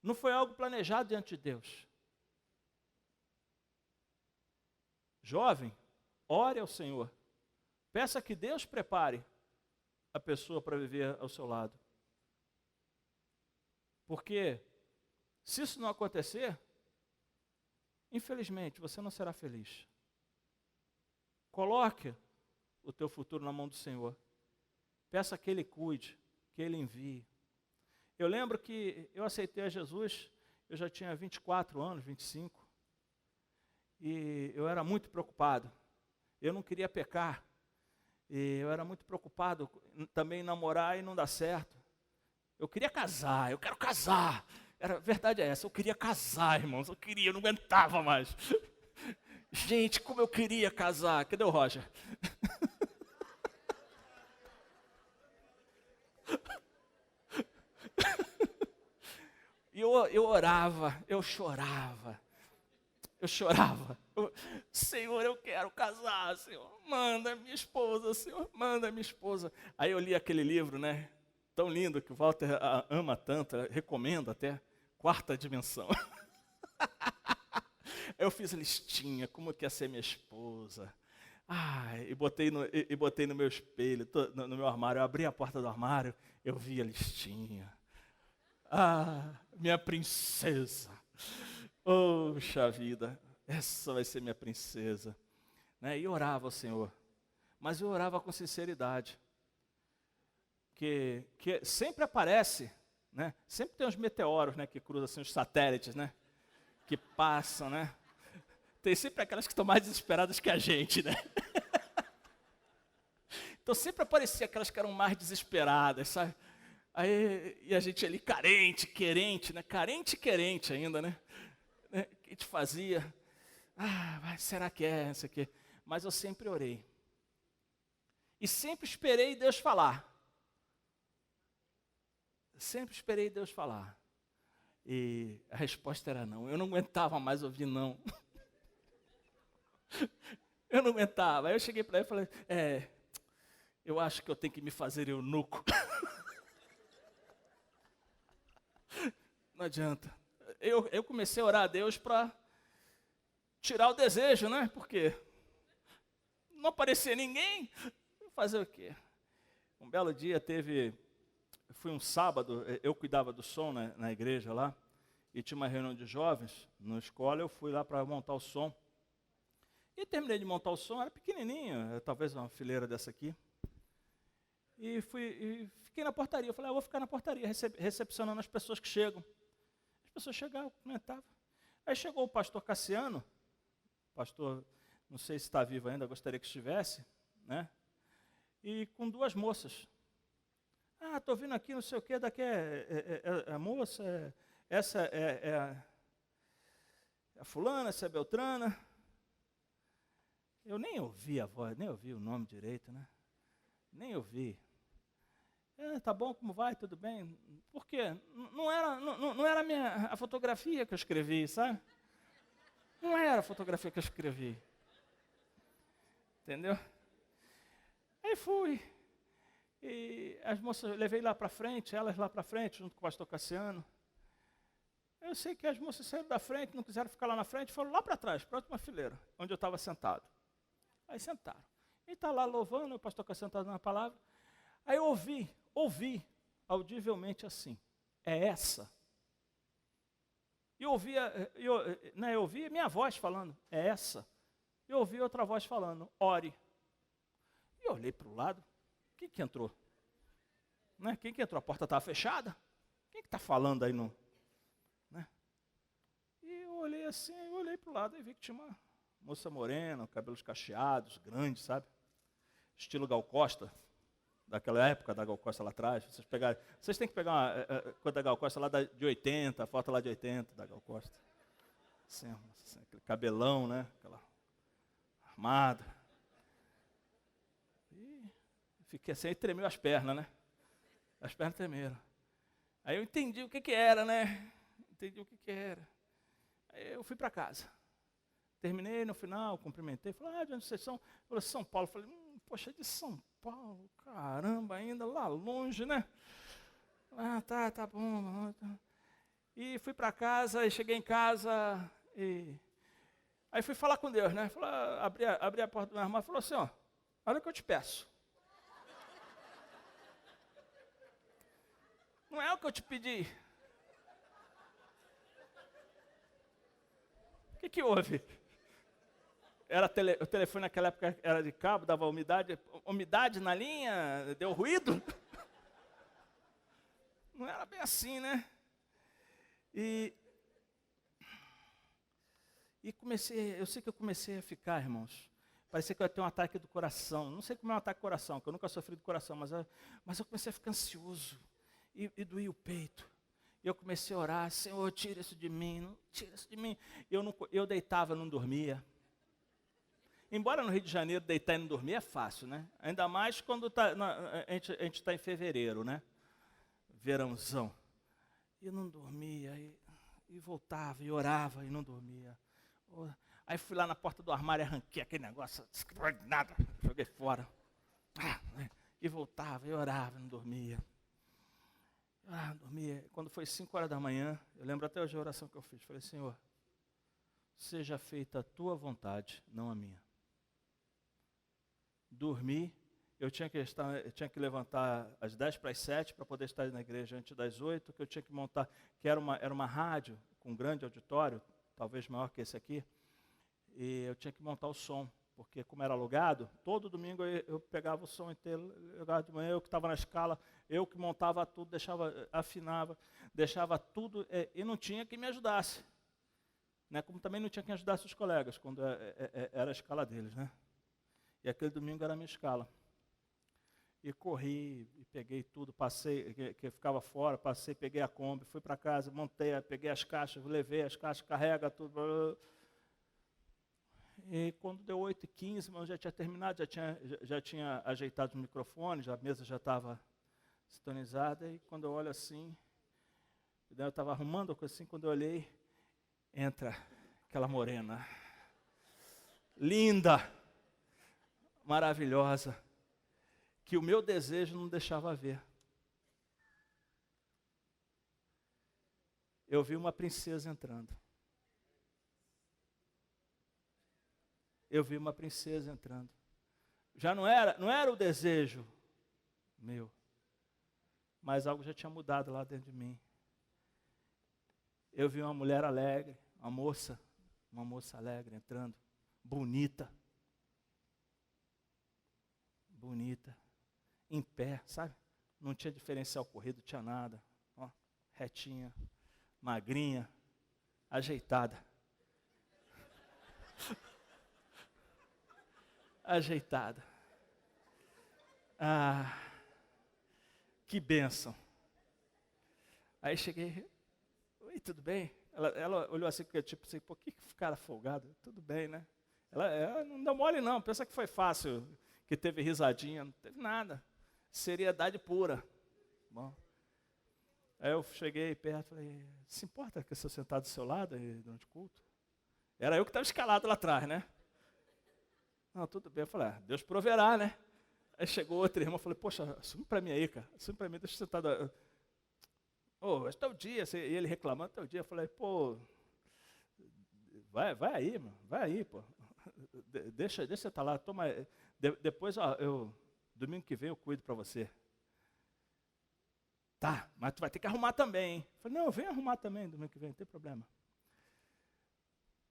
Não foi algo planejado diante de Deus. Jovem, ore ao Senhor. Peça que Deus prepare a pessoa para viver ao seu lado. Porque, se isso não acontecer, infelizmente, você não será feliz. Coloque o teu futuro na mão do Senhor. Peça que Ele cuide, que Ele envie. Eu lembro que eu aceitei a Jesus, eu já tinha 24 anos, 25, e eu era muito preocupado. Eu não queria pecar. E eu era muito preocupado também em namorar e não dar certo. Eu queria casar, eu quero casar. A verdade é essa, eu queria casar, irmãos, eu não aguentava mais. Gente, como eu queria casar. Cadê o Roger? E eu orava, eu chorava. Senhor, eu quero casar, Senhor, manda minha esposa, Senhor, manda minha esposa. Aí eu li aquele livro, né, tão lindo, que o Walter ama tanto, recomendo até, Quarta Dimensão. Eu fiz listinha, como que ia ser minha esposa. E botei no meu espelho, no meu armário, eu abri a porta do armário, eu vi a listinha. Minha princesa. Poxa vida, essa vai ser minha princesa. Né? E orava ao Senhor. Mas eu orava com sinceridade. Que sempre aparece, né? Sempre tem uns meteoros, né, que cruzam assim, os satélites, né? Que passam, né? Tem sempre aquelas que estão mais desesperadas que a gente, né? Então sempre aparecia aquelas que eram mais desesperadas, sabe? Aí, e a gente ali carente, querente, né? Carente e querente ainda, né? Que te fazia, será que é isso aqui? mas eu sempre orei. E sempre esperei Deus falar. Sempre esperei Deus falar. E a resposta era não. Eu não aguentava mais ouvir não. Eu não aguentava. Aí eu cheguei para ele e falei, eu acho que eu tenho que me fazer eunuco. Não adianta. Eu comecei a orar a Deus para tirar o desejo, né? Porque não aparecia ninguém. Fazer o quê? Um belo dia fui um sábado, eu cuidava do som na igreja lá, e tinha uma reunião de jovens na escola, eu fui lá para montar o som. E terminei de montar o som, era pequenininho, talvez uma fileira dessa aqui. E fiquei na portaria, eu falei, eu vou ficar na portaria, recepcionando as pessoas que chegam. As pessoas chegavam, comentavam. Aí chegou o pastor Cassiano, pastor, não sei se está vivo ainda, gostaria que estivesse, né? E com duas moças. Estou vindo aqui, não sei o quê, daqui é a moça, essa é a fulana, essa é a Beltrana. Eu nem ouvi a voz, nem ouvi o nome direito, né? Nem ouvi. Tá bom, como vai, tudo bem? Por quê? Não era a fotografia que eu escrevi, sabe? Não era a fotografia que eu escrevi. Entendeu? Aí fui. E as moças, levei lá para frente, elas lá para frente, junto com o pastor Cassiano. Eu sei que as moças saíram da frente, não quiseram ficar lá na frente, foram lá para trás, para a última fileira, onde eu estava sentado. Aí sentaram. E está lá louvando, o pastor Cassiano está dando a palavra. Aí eu ouvi, audivelmente assim, é essa. E eu ouvi minha voz falando, é essa. E eu ouvi outra voz falando, ore. E eu olhei para o lado, quem que entrou? Né? Quem que entrou? A porta estava fechada? Quem que está falando aí? Né? E eu olhei assim, eu olhei para o lado e vi que tinha uma moça morena, cabelos cacheados, grande, sabe? Estilo Gal Costa, daquela época da Gal Costa lá atrás. Vocês têm que pegar uma coisa da Gal Costa lá de 80, a foto lá de 80 da Gal Costa. Assim, aquele cabelão, né? Aquela armada. E fiquei assim, aí tremeu as pernas, né? As pernas tremeram. Aí eu entendi o que era, né? Entendi o que era. Aí eu fui para casa. Terminei no final, cumprimentei, falei, de onde vocês são? Falei, São Paulo. Falei, poxa, de São Paulo, caramba, ainda lá longe, né? Tá bom. E fui para casa, e cheguei em casa, e aí fui falar com Deus, né? Falei, abri a porta do meu armário e falou assim, olha o que eu te peço. Não é o que eu te pedi. O que houve? O telefone naquela época era de cabo, dava umidade na linha, deu ruído. Não era bem assim, né? E eu sei que eu comecei a ficar, irmãos, parecia que eu ia ter um ataque do coração. Não sei como é um ataque do coração, porque eu nunca sofri do coração, mas eu comecei a ficar ansioso e doía o peito. E eu comecei a orar, Senhor, tira isso de mim, tira isso de mim. Eu deitava, não dormia. Embora no Rio de Janeiro deitar e não dormir é fácil, né? Ainda mais quando a gente está em fevereiro, né? Verãozão. E eu não dormia, e voltava, e orava, e não dormia. Aí fui lá na porta do armário, arranquei aquele negócio, nada, joguei fora. E voltava, e orava, não dormia. Dormia. Quando foi 5 horas da manhã, eu lembro até hoje a oração que eu fiz. Falei, Senhor, seja feita a tua vontade, não a minha. Dormi, eu tinha que levantar às 10:50 para poder estar na igreja antes das 8, que eu tinha que montar, que era uma rádio com um grande auditório, talvez maior que esse aqui, e eu tinha que montar o som, porque como era alugado, todo domingo eu pegava o som inteiro, jogava de manhã, eu que estava na escala, eu que montava tudo, afinava, deixava tudo, e não tinha quem me ajudasse. Né? Como também não tinha quem ajudasse os colegas, quando era a escala deles, né? E aquele domingo era a minha escala. E corri, e peguei tudo, passei, que ficava fora, passei, peguei a Kombi, fui para casa, montei, peguei as caixas, levei as caixas, carrega tudo. E quando deu 8h15, eu já tinha terminado, já tinha ajeitado o microfone, a mesa já estava sintonizada, e quando eu olho assim, eu estava arrumando a coisa assim, quando eu olhei, entra aquela morena, linda, maravilhosa, que o meu desejo não deixava ver. Eu vi uma princesa entrando. Eu vi uma princesa entrando. Já não era o desejo meu, mas algo já tinha mudado lá dentro de mim. Eu vi uma mulher alegre, uma moça alegre entrando, bonita, em pé, sabe? Não tinha diferencial corrido, tinha nada, ó, retinha, magrinha, ajeitada. Ajeitada. Ah, que bênção. Aí cheguei, oi, tudo bem? Ela olhou assim, tipo assim, pô, que cara folgado, tudo bem, né? Ela não deu mole não, pensa que foi fácil, que teve risadinha, não teve nada. Seriedade pura. Bom. Aí eu cheguei perto, falei, se importa que eu sou sentado do seu lado aí durante o culto? Era eu que estava escalado lá atrás, né? Não, tudo bem. Eu falei, Deus proverá, né? Aí chegou outra irmã, eu falei, poxa, assume para mim aí, cara. Assume para mim, deixa eu sentar. Ô, esse é o dia. E ele reclamando, é o dia. Eu falei, pô, vai aí, mano. Vai aí, pô. Deixa você estar lá. Toma. Depois, ó, domingo que vem eu cuido para você. Tá, mas tu vai ter que arrumar também, hein? Eu falei, não, vem arrumar também domingo que vem, não tem problema.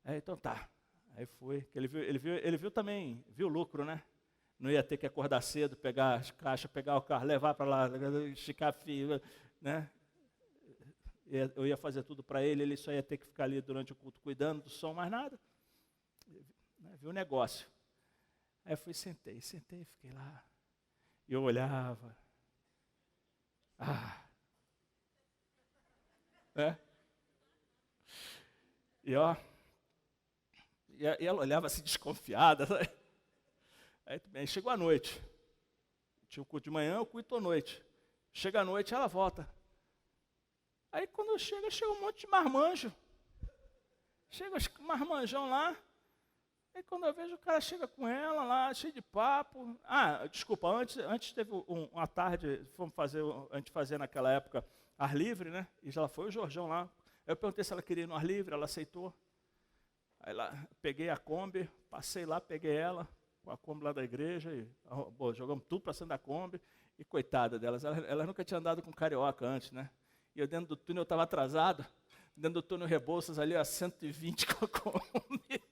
Aí, então tá. Aí foi, que ele viu também, viu o lucro, né? Não ia ter que acordar cedo, pegar as caixas, pegar o carro, levar para lá, esticar fio, né? Eu ia fazer tudo para ele só ia ter que ficar ali durante o culto cuidando do som, mais nada. Viu o negócio. Aí eu fui, sentei, fiquei lá. E eu olhava. Né? E ó, e ela olhava assim desconfiada. Aí bem, chegou a noite. Tinha o culto de manhã, o culto à noite. Chega a noite, ela volta. Aí quando chega um monte de marmanjo. Chega um marmanjão lá. Aí quando eu vejo, o cara chega com ela lá, cheio de papo. Desculpa, antes teve uma tarde, a gente fazia naquela época ar livre, né? E já foi o Jorjão lá. Eu perguntei se ela queria ir no ar livre, ela aceitou. Aí lá, peguei a Kombi, passei lá, peguei ela, com a Kombi lá da igreja, e jogamos tudo para cima da Kombi, e coitada delas, elas nunca tinham andado com carioca antes, né? E eu dentro do túnel, eu estava atrasado, dentro do túnel Rebouças ali, a 120 com a Kombi,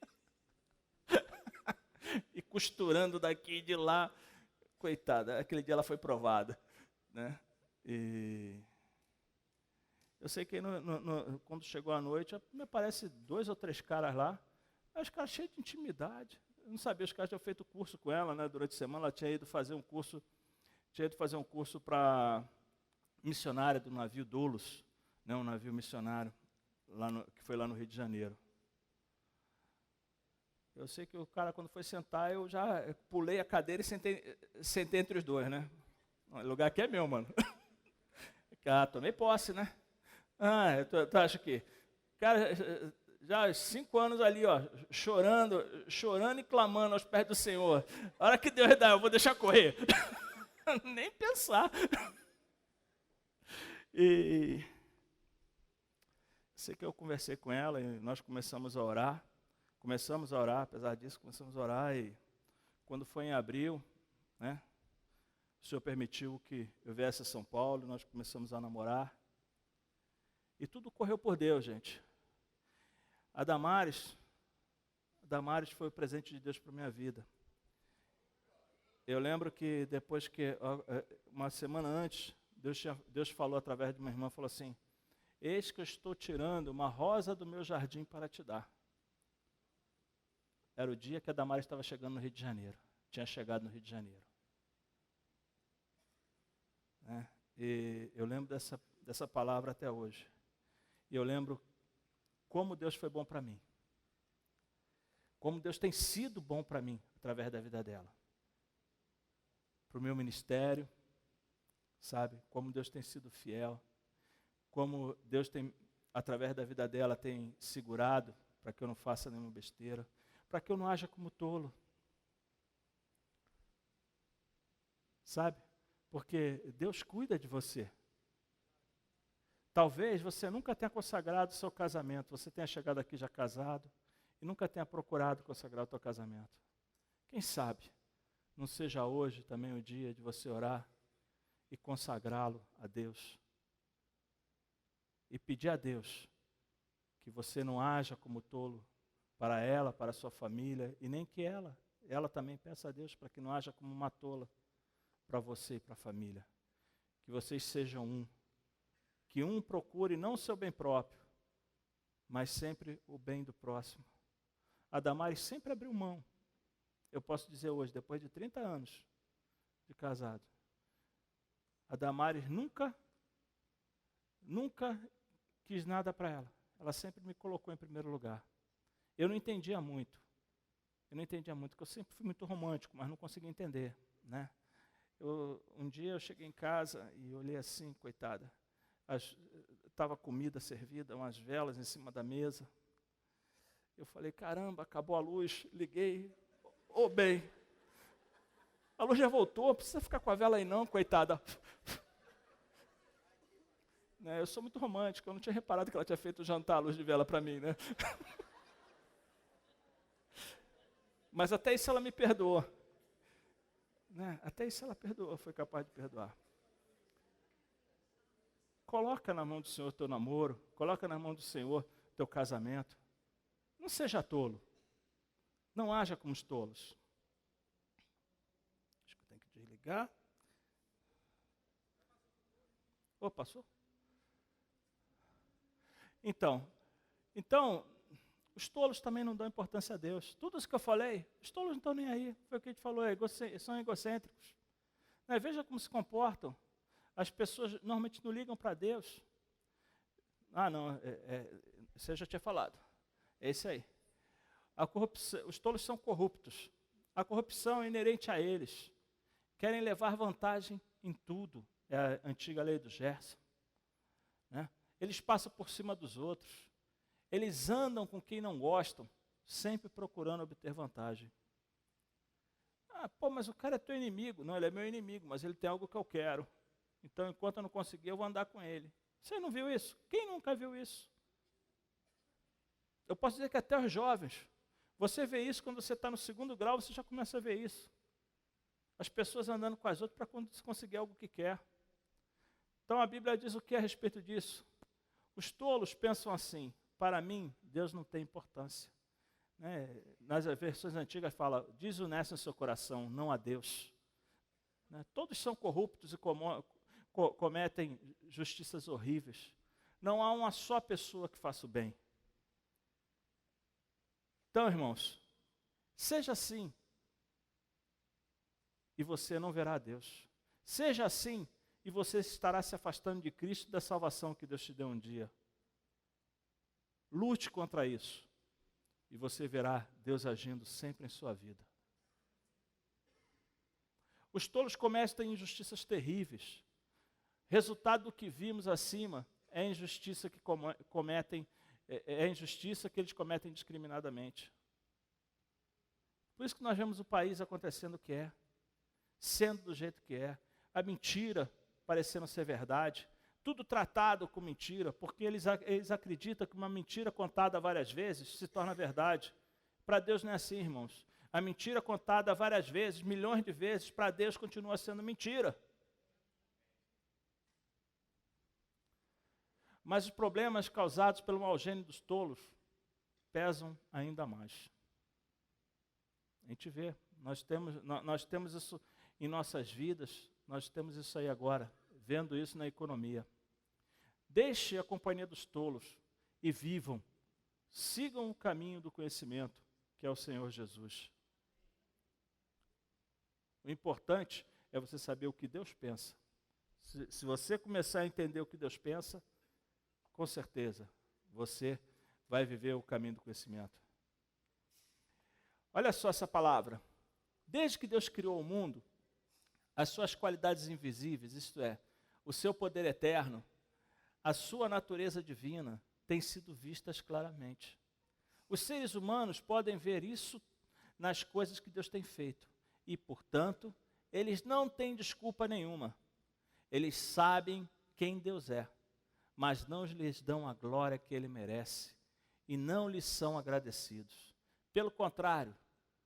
e costurando daqui e de lá, coitada, aquele dia ela foi provada, né? E eu sei que quando chegou a noite, me parece 2 ou 3 caras lá, os caras cheios de intimidade. Eu não sabia, os caras tinham feito curso com ela, né? Durante a semana ela tinha ido fazer um curso para missionária do navio Doulos, né? Um navio missionário, que foi lá no Rio de Janeiro. Eu sei que o cara, quando foi sentar, eu já pulei a cadeira e sentei entre os dois, né? O lugar aqui é meu, mano. Tomei posse, né? Tu acha que? Cara, já 5 anos ali, ó, chorando e clamando aos pés do Senhor. A hora que Deus dá, eu vou deixar correr. Nem pensar. E sei que eu conversei com ela e nós começamos a orar, apesar disso, começamos a orar e quando foi em abril, né, o Senhor permitiu que eu viesse a São Paulo, nós começamos a namorar. E tudo correu por Deus, gente. A Damares foi o presente de Deus para a minha vida. Eu lembro que depois que, uma semana antes, Deus falou através de uma irmã, falou assim, eis que eu estou tirando uma rosa do meu jardim para te dar. Era o dia que a Damares estava chegando no Rio de Janeiro. Tinha chegado no Rio de Janeiro. Né? E eu lembro dessa palavra até hoje. E eu lembro como Deus foi bom para mim. como Deus tem sido bom para mim, através da vida dela. Para o meu ministério, sabe? Como Deus tem sido fiel. Como Deus tem, através da vida dela, tem segurado para que eu não faça nenhuma besteira. Para que eu não haja como tolo. Sabe? Porque Deus cuida de você. Talvez você nunca tenha consagrado o seu casamento. Você tenha chegado aqui já casado e nunca tenha procurado consagrar o seu casamento. Quem sabe não seja hoje também o dia de você orar e consagrá-lo a Deus. E pedir a Deus que você não haja como tolo para ela, para a sua família, e nem que ela também peça a Deus para que não haja como uma tola para você e para a família. Que vocês sejam um. Que um procure não o seu bem próprio, mas sempre o bem do próximo. A Damares sempre abriu mão. Eu posso dizer hoje, depois de 30 anos de casado, a Damares nunca quis nada para ela. Ela sempre me colocou em primeiro lugar. Eu não entendia muito, porque eu sempre fui muito romântico, mas não conseguia entender, né? Um dia eu cheguei em casa e olhei assim, coitada, estava comida servida, umas velas em cima da mesa. Eu falei, caramba, acabou a luz, liguei, bem, a luz já voltou, não precisa ficar com a vela aí não, coitada. Né, eu sou muito romântico, eu não tinha reparado que ela tinha feito jantar à luz de vela para mim, né? Mas até isso ela me perdoou. Né? Até isso ela perdoou, foi capaz de perdoar. Coloca na mão do Senhor teu namoro, coloca na mão do Senhor teu casamento. Não seja tolo. Não haja como os tolos. Acho que eu tenho que desligar. Passou? Então, os tolos também não dão importância a Deus. Tudo isso que eu falei, os tolos não estão nem aí. Foi o que a gente falou, são egocêntricos. Né? Veja como se comportam. As pessoas normalmente não ligam para Deus. Não, isso eu já tinha falado. É isso aí. Os tolos são corruptos. A corrupção é inerente a eles. Querem levar vantagem em tudo. É a antiga lei do Gerson. Né? Eles passam por cima dos outros. Eles andam com quem não gostam, sempre procurando obter vantagem. Mas o cara é teu inimigo. Não, ele é meu inimigo, mas ele tem algo que eu quero. Então, enquanto eu não conseguir, eu vou andar com ele. Você não viu isso? Quem nunca viu isso? Eu posso dizer que até os jovens, você vê isso quando você está no 2º grau, você já começa a ver isso. As pessoas andando com as outras para conseguir algo que quer. Então, a Bíblia diz o que a respeito disso? Os tolos pensam assim, para mim, Deus não tem importância. Né? Nas versões antigas fala, desonesta no seu coração, não a Deus. Né? Todos são corruptos e cometem justiças horríveis. Não há uma só pessoa que faça o bem. Então, irmãos, seja assim, e você não verá a Deus. Seja assim, e você estará se afastando de Cristo e da salvação que Deus te deu um dia. Lute contra isso, e você verá Deus agindo sempre em sua vida. Os tolos cometem injustiças terríveis. Resultado do que vimos acima é a injustiça que cometem, é a injustiça que eles cometem indiscriminadamente. Por isso que nós vemos o país acontecendo o que é, sendo do jeito que é, a mentira parecendo ser verdade, tudo tratado com mentira, porque eles acreditam que uma mentira contada várias vezes se torna verdade. Para Deus não é assim, irmãos. A mentira contada várias vezes, milhões de vezes, para Deus continua sendo mentira. Mas os problemas causados pelo mau gênio dos tolos pesam ainda mais. A gente vê, nós temos isso em nossas vidas, nós temos isso aí agora, vendo isso na economia. Deixe a companhia dos tolos e vivam, sigam o caminho do conhecimento, que é o Senhor Jesus. O importante é você saber o que Deus pensa. Se você começar a entender o que Deus pensa, com certeza, você vai viver o caminho do conhecimento. Olha só essa palavra. Desde que Deus criou o mundo, as suas qualidades invisíveis, isto é, o seu poder eterno, a sua natureza divina, têm sido vistas claramente. Os seres humanos podem ver isso nas coisas que Deus tem feito. E, portanto, eles não têm desculpa nenhuma. Eles sabem quem Deus é, mas não lhes dão a glória que Ele merece e não lhes são agradecidos. Pelo contrário,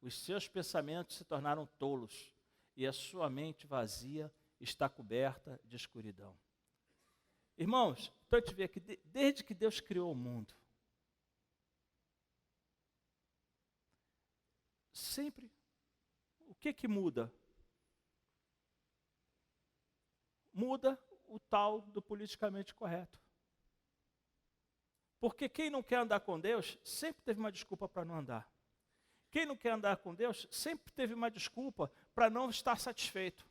os seus pensamentos se tornaram tolos e a sua mente vazia está coberta de escuridão. Irmãos, então eu te ver aqui, desde que Deus criou o mundo, sempre, o que muda? Muda o tal do politicamente correto. Porque quem não quer andar com Deus, sempre teve uma desculpa para não andar. Quem não quer andar com Deus, sempre teve uma desculpa para não estar satisfeito.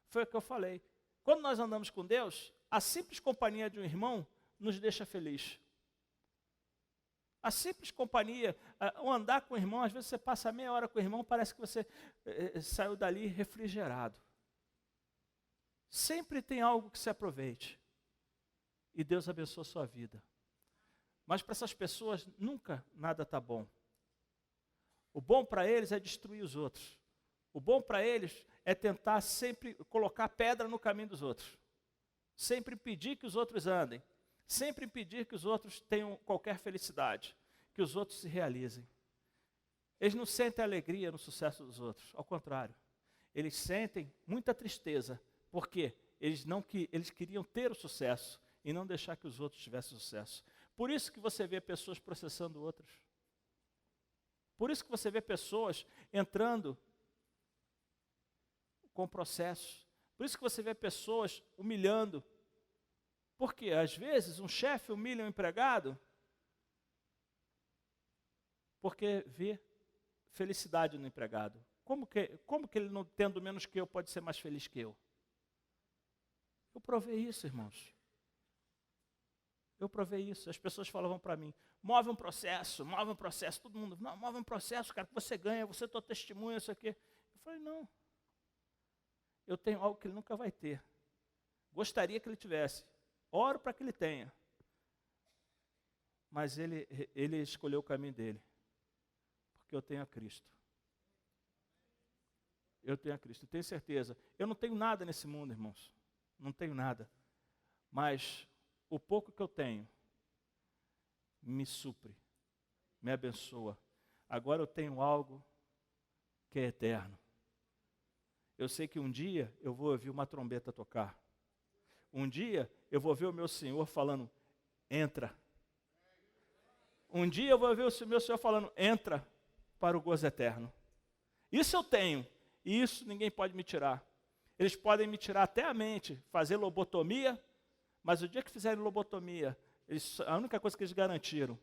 Foi o que eu falei. Quando nós andamos com Deus, a simples companhia de um irmão nos deixa feliz. A simples companhia, o andar com o irmão, às vezes você passa meia hora com o irmão, parece que você saiu dali refrigerado. Sempre tem algo que se aproveite. E Deus abençoa a sua vida. Mas para essas pessoas, nunca nada está bom. O bom para eles é destruir os outros. O bom para eles é tentar sempre colocar pedra no caminho dos outros. Sempre impedir que os outros andem. Sempre impedir que os outros tenham qualquer felicidade. Que os outros se realizem. Eles não sentem alegria no sucesso dos outros. Ao contrário. Eles sentem muita tristeza. Porque eles queriam ter o sucesso e não deixar que os outros tivessem sucesso. Por isso que você vê pessoas processando outros. Por isso que você vê pessoas entrando com processos. Por isso que você vê pessoas humilhando. Porque, às vezes, um chefe humilha um empregado porque vê felicidade no empregado. Como que ele, não tendo menos que eu, pode ser mais feliz que eu? Eu provei isso, irmãos. Eu provei isso. As pessoas falavam para mim, move um processo, todo mundo, não, move um processo, cara, que você ganha, você é tua testemunha, isso aqui. Eu falei, não. Eu tenho algo que ele nunca vai ter. Gostaria que ele tivesse. Oro para que ele tenha. Mas ele escolheu o caminho dele. Porque eu tenho a Cristo. Eu tenho a Cristo, eu tenho certeza. Eu não tenho nada nesse mundo, irmãos. Não tenho nada. Mas o pouco que eu tenho me supre, me abençoa. Agora eu tenho algo que é eterno. Eu sei que um dia eu vou ouvir uma trombeta tocar. Um dia eu vou ver o meu Senhor falando, entra. Um dia eu vou ver o meu Senhor falando, entra para o gozo eterno. Isso eu tenho, e isso ninguém pode me tirar. Eles podem me tirar até a mente, fazer lobotomia, mas o dia que fizerem lobotomia, a única coisa que eles garantiram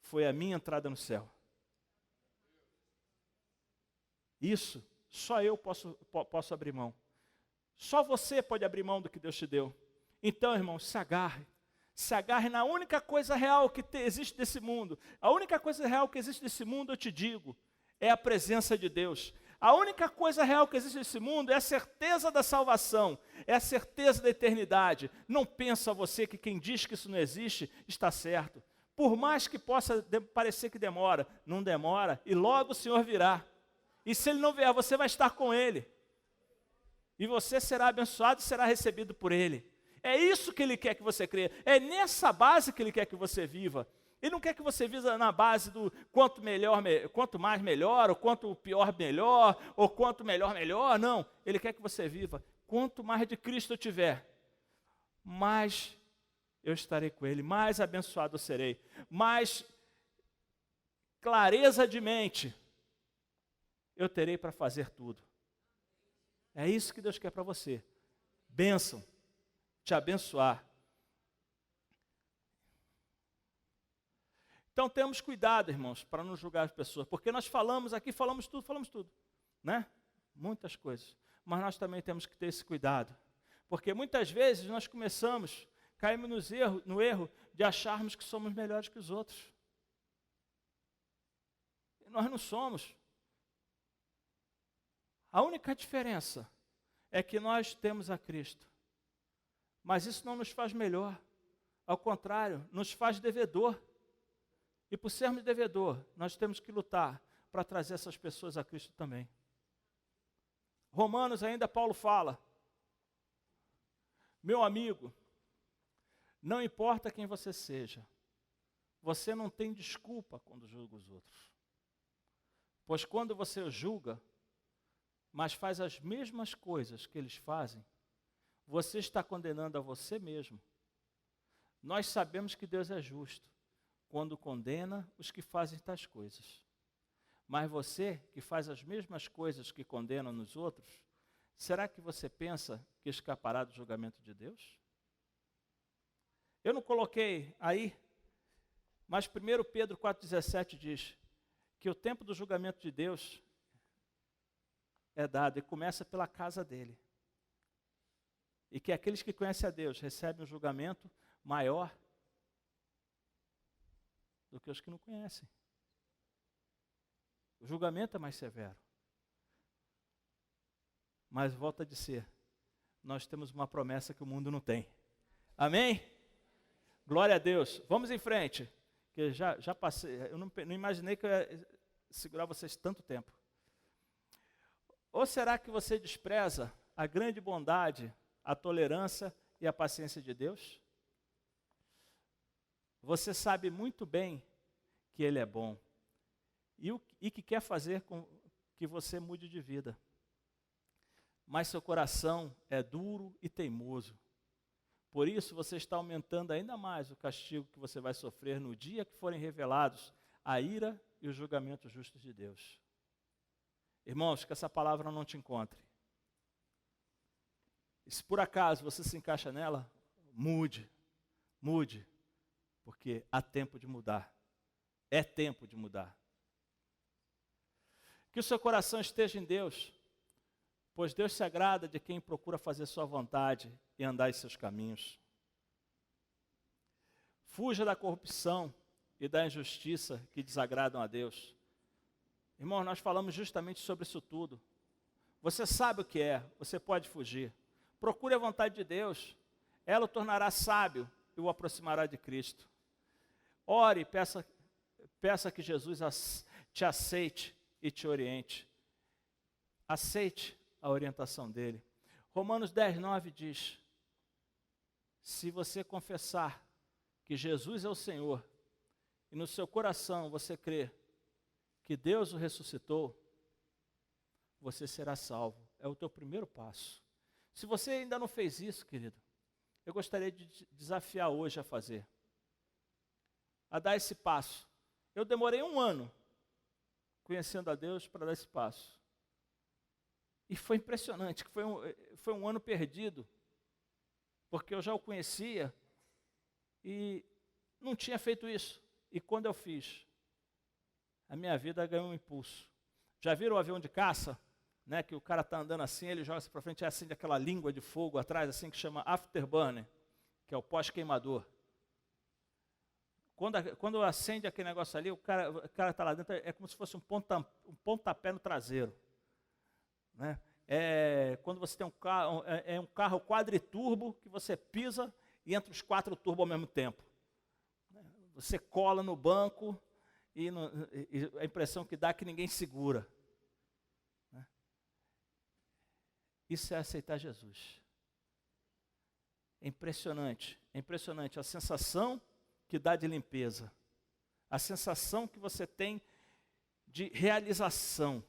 foi a minha entrada no céu. Isso, só eu posso abrir mão. Só você pode abrir mão do que Deus te deu. Então, irmão, se agarre na única coisa real que existe nesse mundo. A única coisa real que existe nesse mundo, eu te digo, é a presença de Deus. A única coisa real que existe nesse mundo é a certeza da salvação, é a certeza da eternidade. Não pensa você que quem diz que isso não existe está certo. Por mais que possa parecer que demora, não demora, e logo o Senhor virá. E se Ele não vier, você vai estar com Ele. E você será abençoado e será recebido por Ele. É isso que Ele quer que você creia. É nessa base que Ele quer que você viva. Ele não quer que você viva na base do quanto mais melhor, ou quanto pior melhor, ou quanto melhor melhor. Não, Ele quer que você viva. Quanto mais de Cristo eu tiver, mais eu estarei com Ele, mais abençoado eu serei, mais clareza de mente eu terei para fazer tudo. É isso que Deus quer para você. Bênção, te abençoar. Então temos cuidado, irmãos, para não julgar as pessoas, porque nós falamos aqui, falamos tudo, né? Muitas coisas, mas nós também temos que ter esse cuidado, porque muitas vezes nós caímos no erro de acharmos que somos melhores que os outros. E nós não somos. A única diferença é que nós temos a Cristo. Mas isso não nos faz melhor. Ao contrário, nos faz devedor. E por sermos devedor, nós temos que lutar para trazer essas pessoas a Cristo também. Romanos ainda Paulo fala: meu amigo, não importa quem você seja, você não tem desculpa quando julga os outros. Pois quando você os julga, mas faz as mesmas coisas que eles fazem, você está condenando a você mesmo. Nós sabemos que Deus é justo quando condena os que fazem tais coisas. Mas você, que faz as mesmas coisas que condena nos outros, será que você pensa que escapará do julgamento de Deus? Eu não coloquei aí, mas 1 Pedro 4,17 diz que o tempo do julgamento de Deus é dado e começa pela casa dele. E que aqueles que conhecem a Deus recebem um julgamento maior do que os que não conhecem. O julgamento é mais severo. Mas volta a dizer, nós temos uma promessa que o mundo não tem. Amém? Glória a Deus. Vamos em frente. Que já passei, eu não imaginei que eu ia segurar vocês tanto tempo. Ou será que você despreza a grande bondade, a tolerância e a paciência de Deus? Você sabe muito bem que Ele é bom e que quer fazer com que você mude de vida. Mas seu coração é duro e teimoso. Por isso você está aumentando ainda mais o castigo que você vai sofrer no dia que forem revelados a ira e os julgamentos justos de Deus. Irmãos, que essa palavra não te encontre. E se por acaso você se encaixa nela, mude, porque há tempo de mudar. É tempo de mudar. Que o seu coração esteja em Deus, pois Deus se agrada de quem procura fazer sua vontade e andar em seus caminhos. Fuja da corrupção e da injustiça que desagradam a Deus. Irmão, nós falamos justamente sobre isso tudo. Você sabe o que é, você pode fugir. Procure a vontade de Deus, ela o tornará sábio e o aproximará de Cristo. Ore e peça que Jesus te aceite e te oriente. Aceite a orientação dele. Romanos 10:9 diz: se você confessar que Jesus é o Senhor e no seu coração você crê que Deus o ressuscitou, você será salvo. É o teu primeiro passo. Se você ainda não fez isso, querido, eu gostaria de te desafiar hoje a fazer. A dar esse passo. Eu demorei 1 ano conhecendo a Deus para dar esse passo. E foi impressionante, que foi um ano perdido, porque eu já o conhecia e não tinha feito isso. E quando eu fiz, a minha vida ganhou um impulso. Já viram o avião de caça? Né, que o cara está andando assim, ele joga-se para frente e acende aquela língua de fogo atrás, assim, que chama afterburner, que é o pós-queimador. Quando acende aquele negócio ali, o cara está lá dentro, é como se fosse um pontapé no traseiro. Né? Quando você tem um carro quadriturbo, que você pisa e entra os 4 turbos ao mesmo tempo. Você cola no banco e a impressão que dá é que ninguém segura. Isso é aceitar Jesus. É impressionante a sensação que dá de limpeza, a sensação que você tem de realização.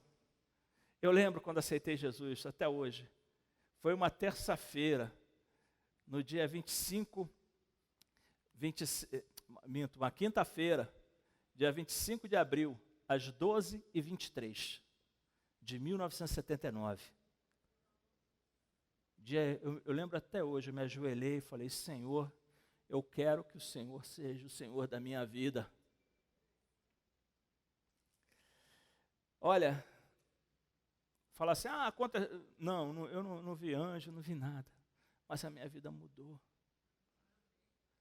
Eu lembro quando aceitei Jesus, até hoje, foi uma terça-feira, no dia uma quinta-feira, dia 25 de abril, às 12h23, de 1979. Eu lembro até hoje, eu me ajoelhei e falei: Senhor, eu quero que o Senhor seja o Senhor da minha vida. Olha, fala assim, não, eu não vi anjo, não vi nada, mas a minha vida mudou.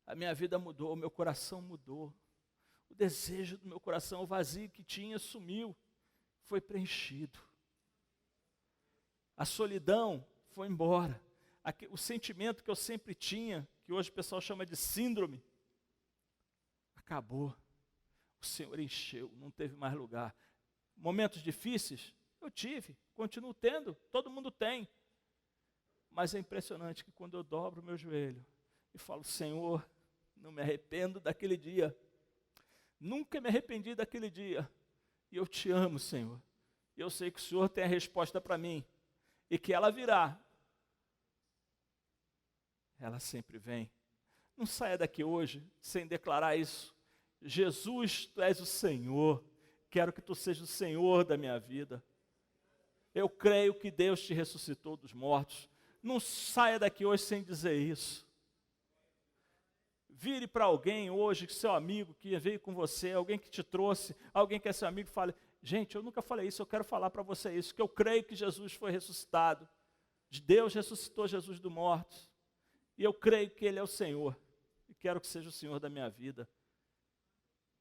A minha vida mudou, o meu coração mudou. O desejo do meu coração, o vazio que tinha, sumiu, foi preenchido. A solidão foi embora. O sentimento que eu sempre tinha, que hoje o pessoal chama de síndrome, acabou. O Senhor encheu, não teve mais lugar. Momentos difíceis, eu tive, continuo tendo, todo mundo tem. Mas é impressionante que quando eu dobro o meu joelho e falo, Senhor, não me arrependo daquele dia. Nunca me arrependi daquele dia. E eu te amo, Senhor. E eu sei que o Senhor tem a resposta para mim. E que ela virá. Ela sempre vem. Não saia daqui hoje sem declarar isso. Jesus, tu és o Senhor. Quero que tu sejas o Senhor da minha vida. Eu creio que Deus te ressuscitou dos mortos. Não saia daqui hoje sem dizer isso. Vire para alguém hoje, seu amigo que veio com você, alguém que te trouxe, alguém que é seu amigo, fale, gente, eu nunca falei isso, eu quero falar para você isso, que eu creio que Jesus foi ressuscitado. Deus ressuscitou Jesus dos mortos. E eu creio que Ele é o Senhor. E quero que seja o Senhor da minha vida.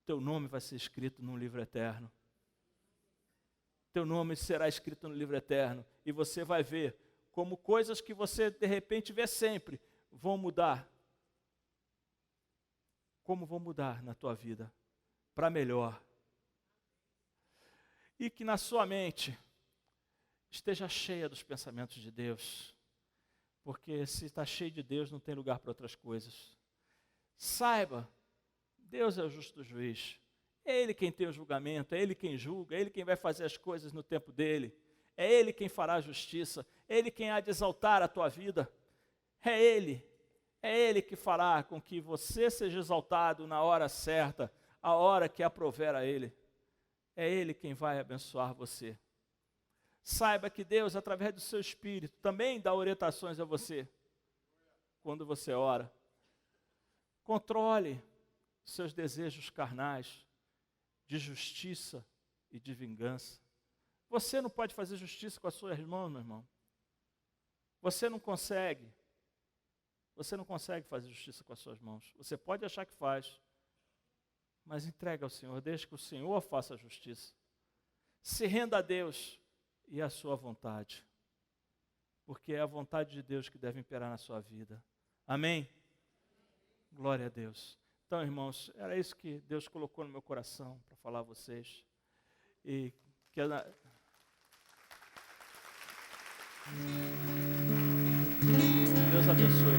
Teu nome vai ser escrito num livro eterno. Teu nome será escrito no livro eterno. E você vai ver como coisas que você de repente vê sempre vão mudar. Como vão mudar na tua vida para melhor. E que na sua mente esteja cheia dos pensamentos de Deus. Porque se está cheio de Deus, não tem lugar para outras coisas. Saiba, Deus é o justo juiz. É Ele quem tem o julgamento, é Ele quem julga, é Ele quem vai fazer as coisas no tempo dEle. É Ele quem fará a justiça, é Ele quem há de exaltar a tua vida. É Ele que fará com que você seja exaltado na hora certa, a hora que aprover a Ele. É Ele quem vai abençoar você. Saiba que Deus, através do seu Espírito, também dá orientações a você, quando você ora. Controle seus desejos carnais, de justiça e de vingança. Você não pode fazer justiça com a sua irmã, meu irmão. Você não consegue fazer justiça com as suas mãos. Você pode achar que faz, mas entrega ao Senhor, deixe que o Senhor faça a justiça. Se renda a Deus e à sua vontade, porque é a vontade de Deus que deve imperar na sua vida. Amém? Glória a Deus. Então, irmãos, era isso que Deus colocou no meu coração para falar a vocês. E que Deus abençoe.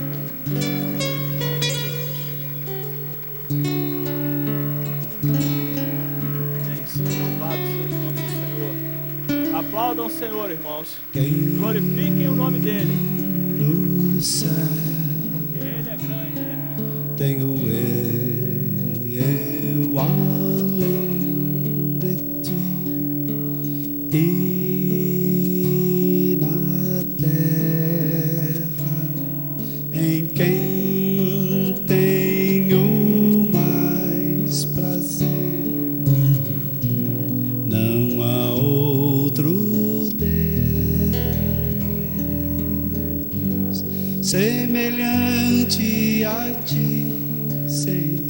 Louvado seja o nome do Senhor. Aplaudam o Senhor, irmãos. Glorifiquem o nome dEle. Porque Ele é grande, Ele é grande. Tenho eu além de ti e na terra em quem tenho mais prazer. Não há outro Deus semelhante a ti, Senhor.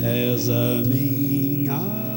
És a minha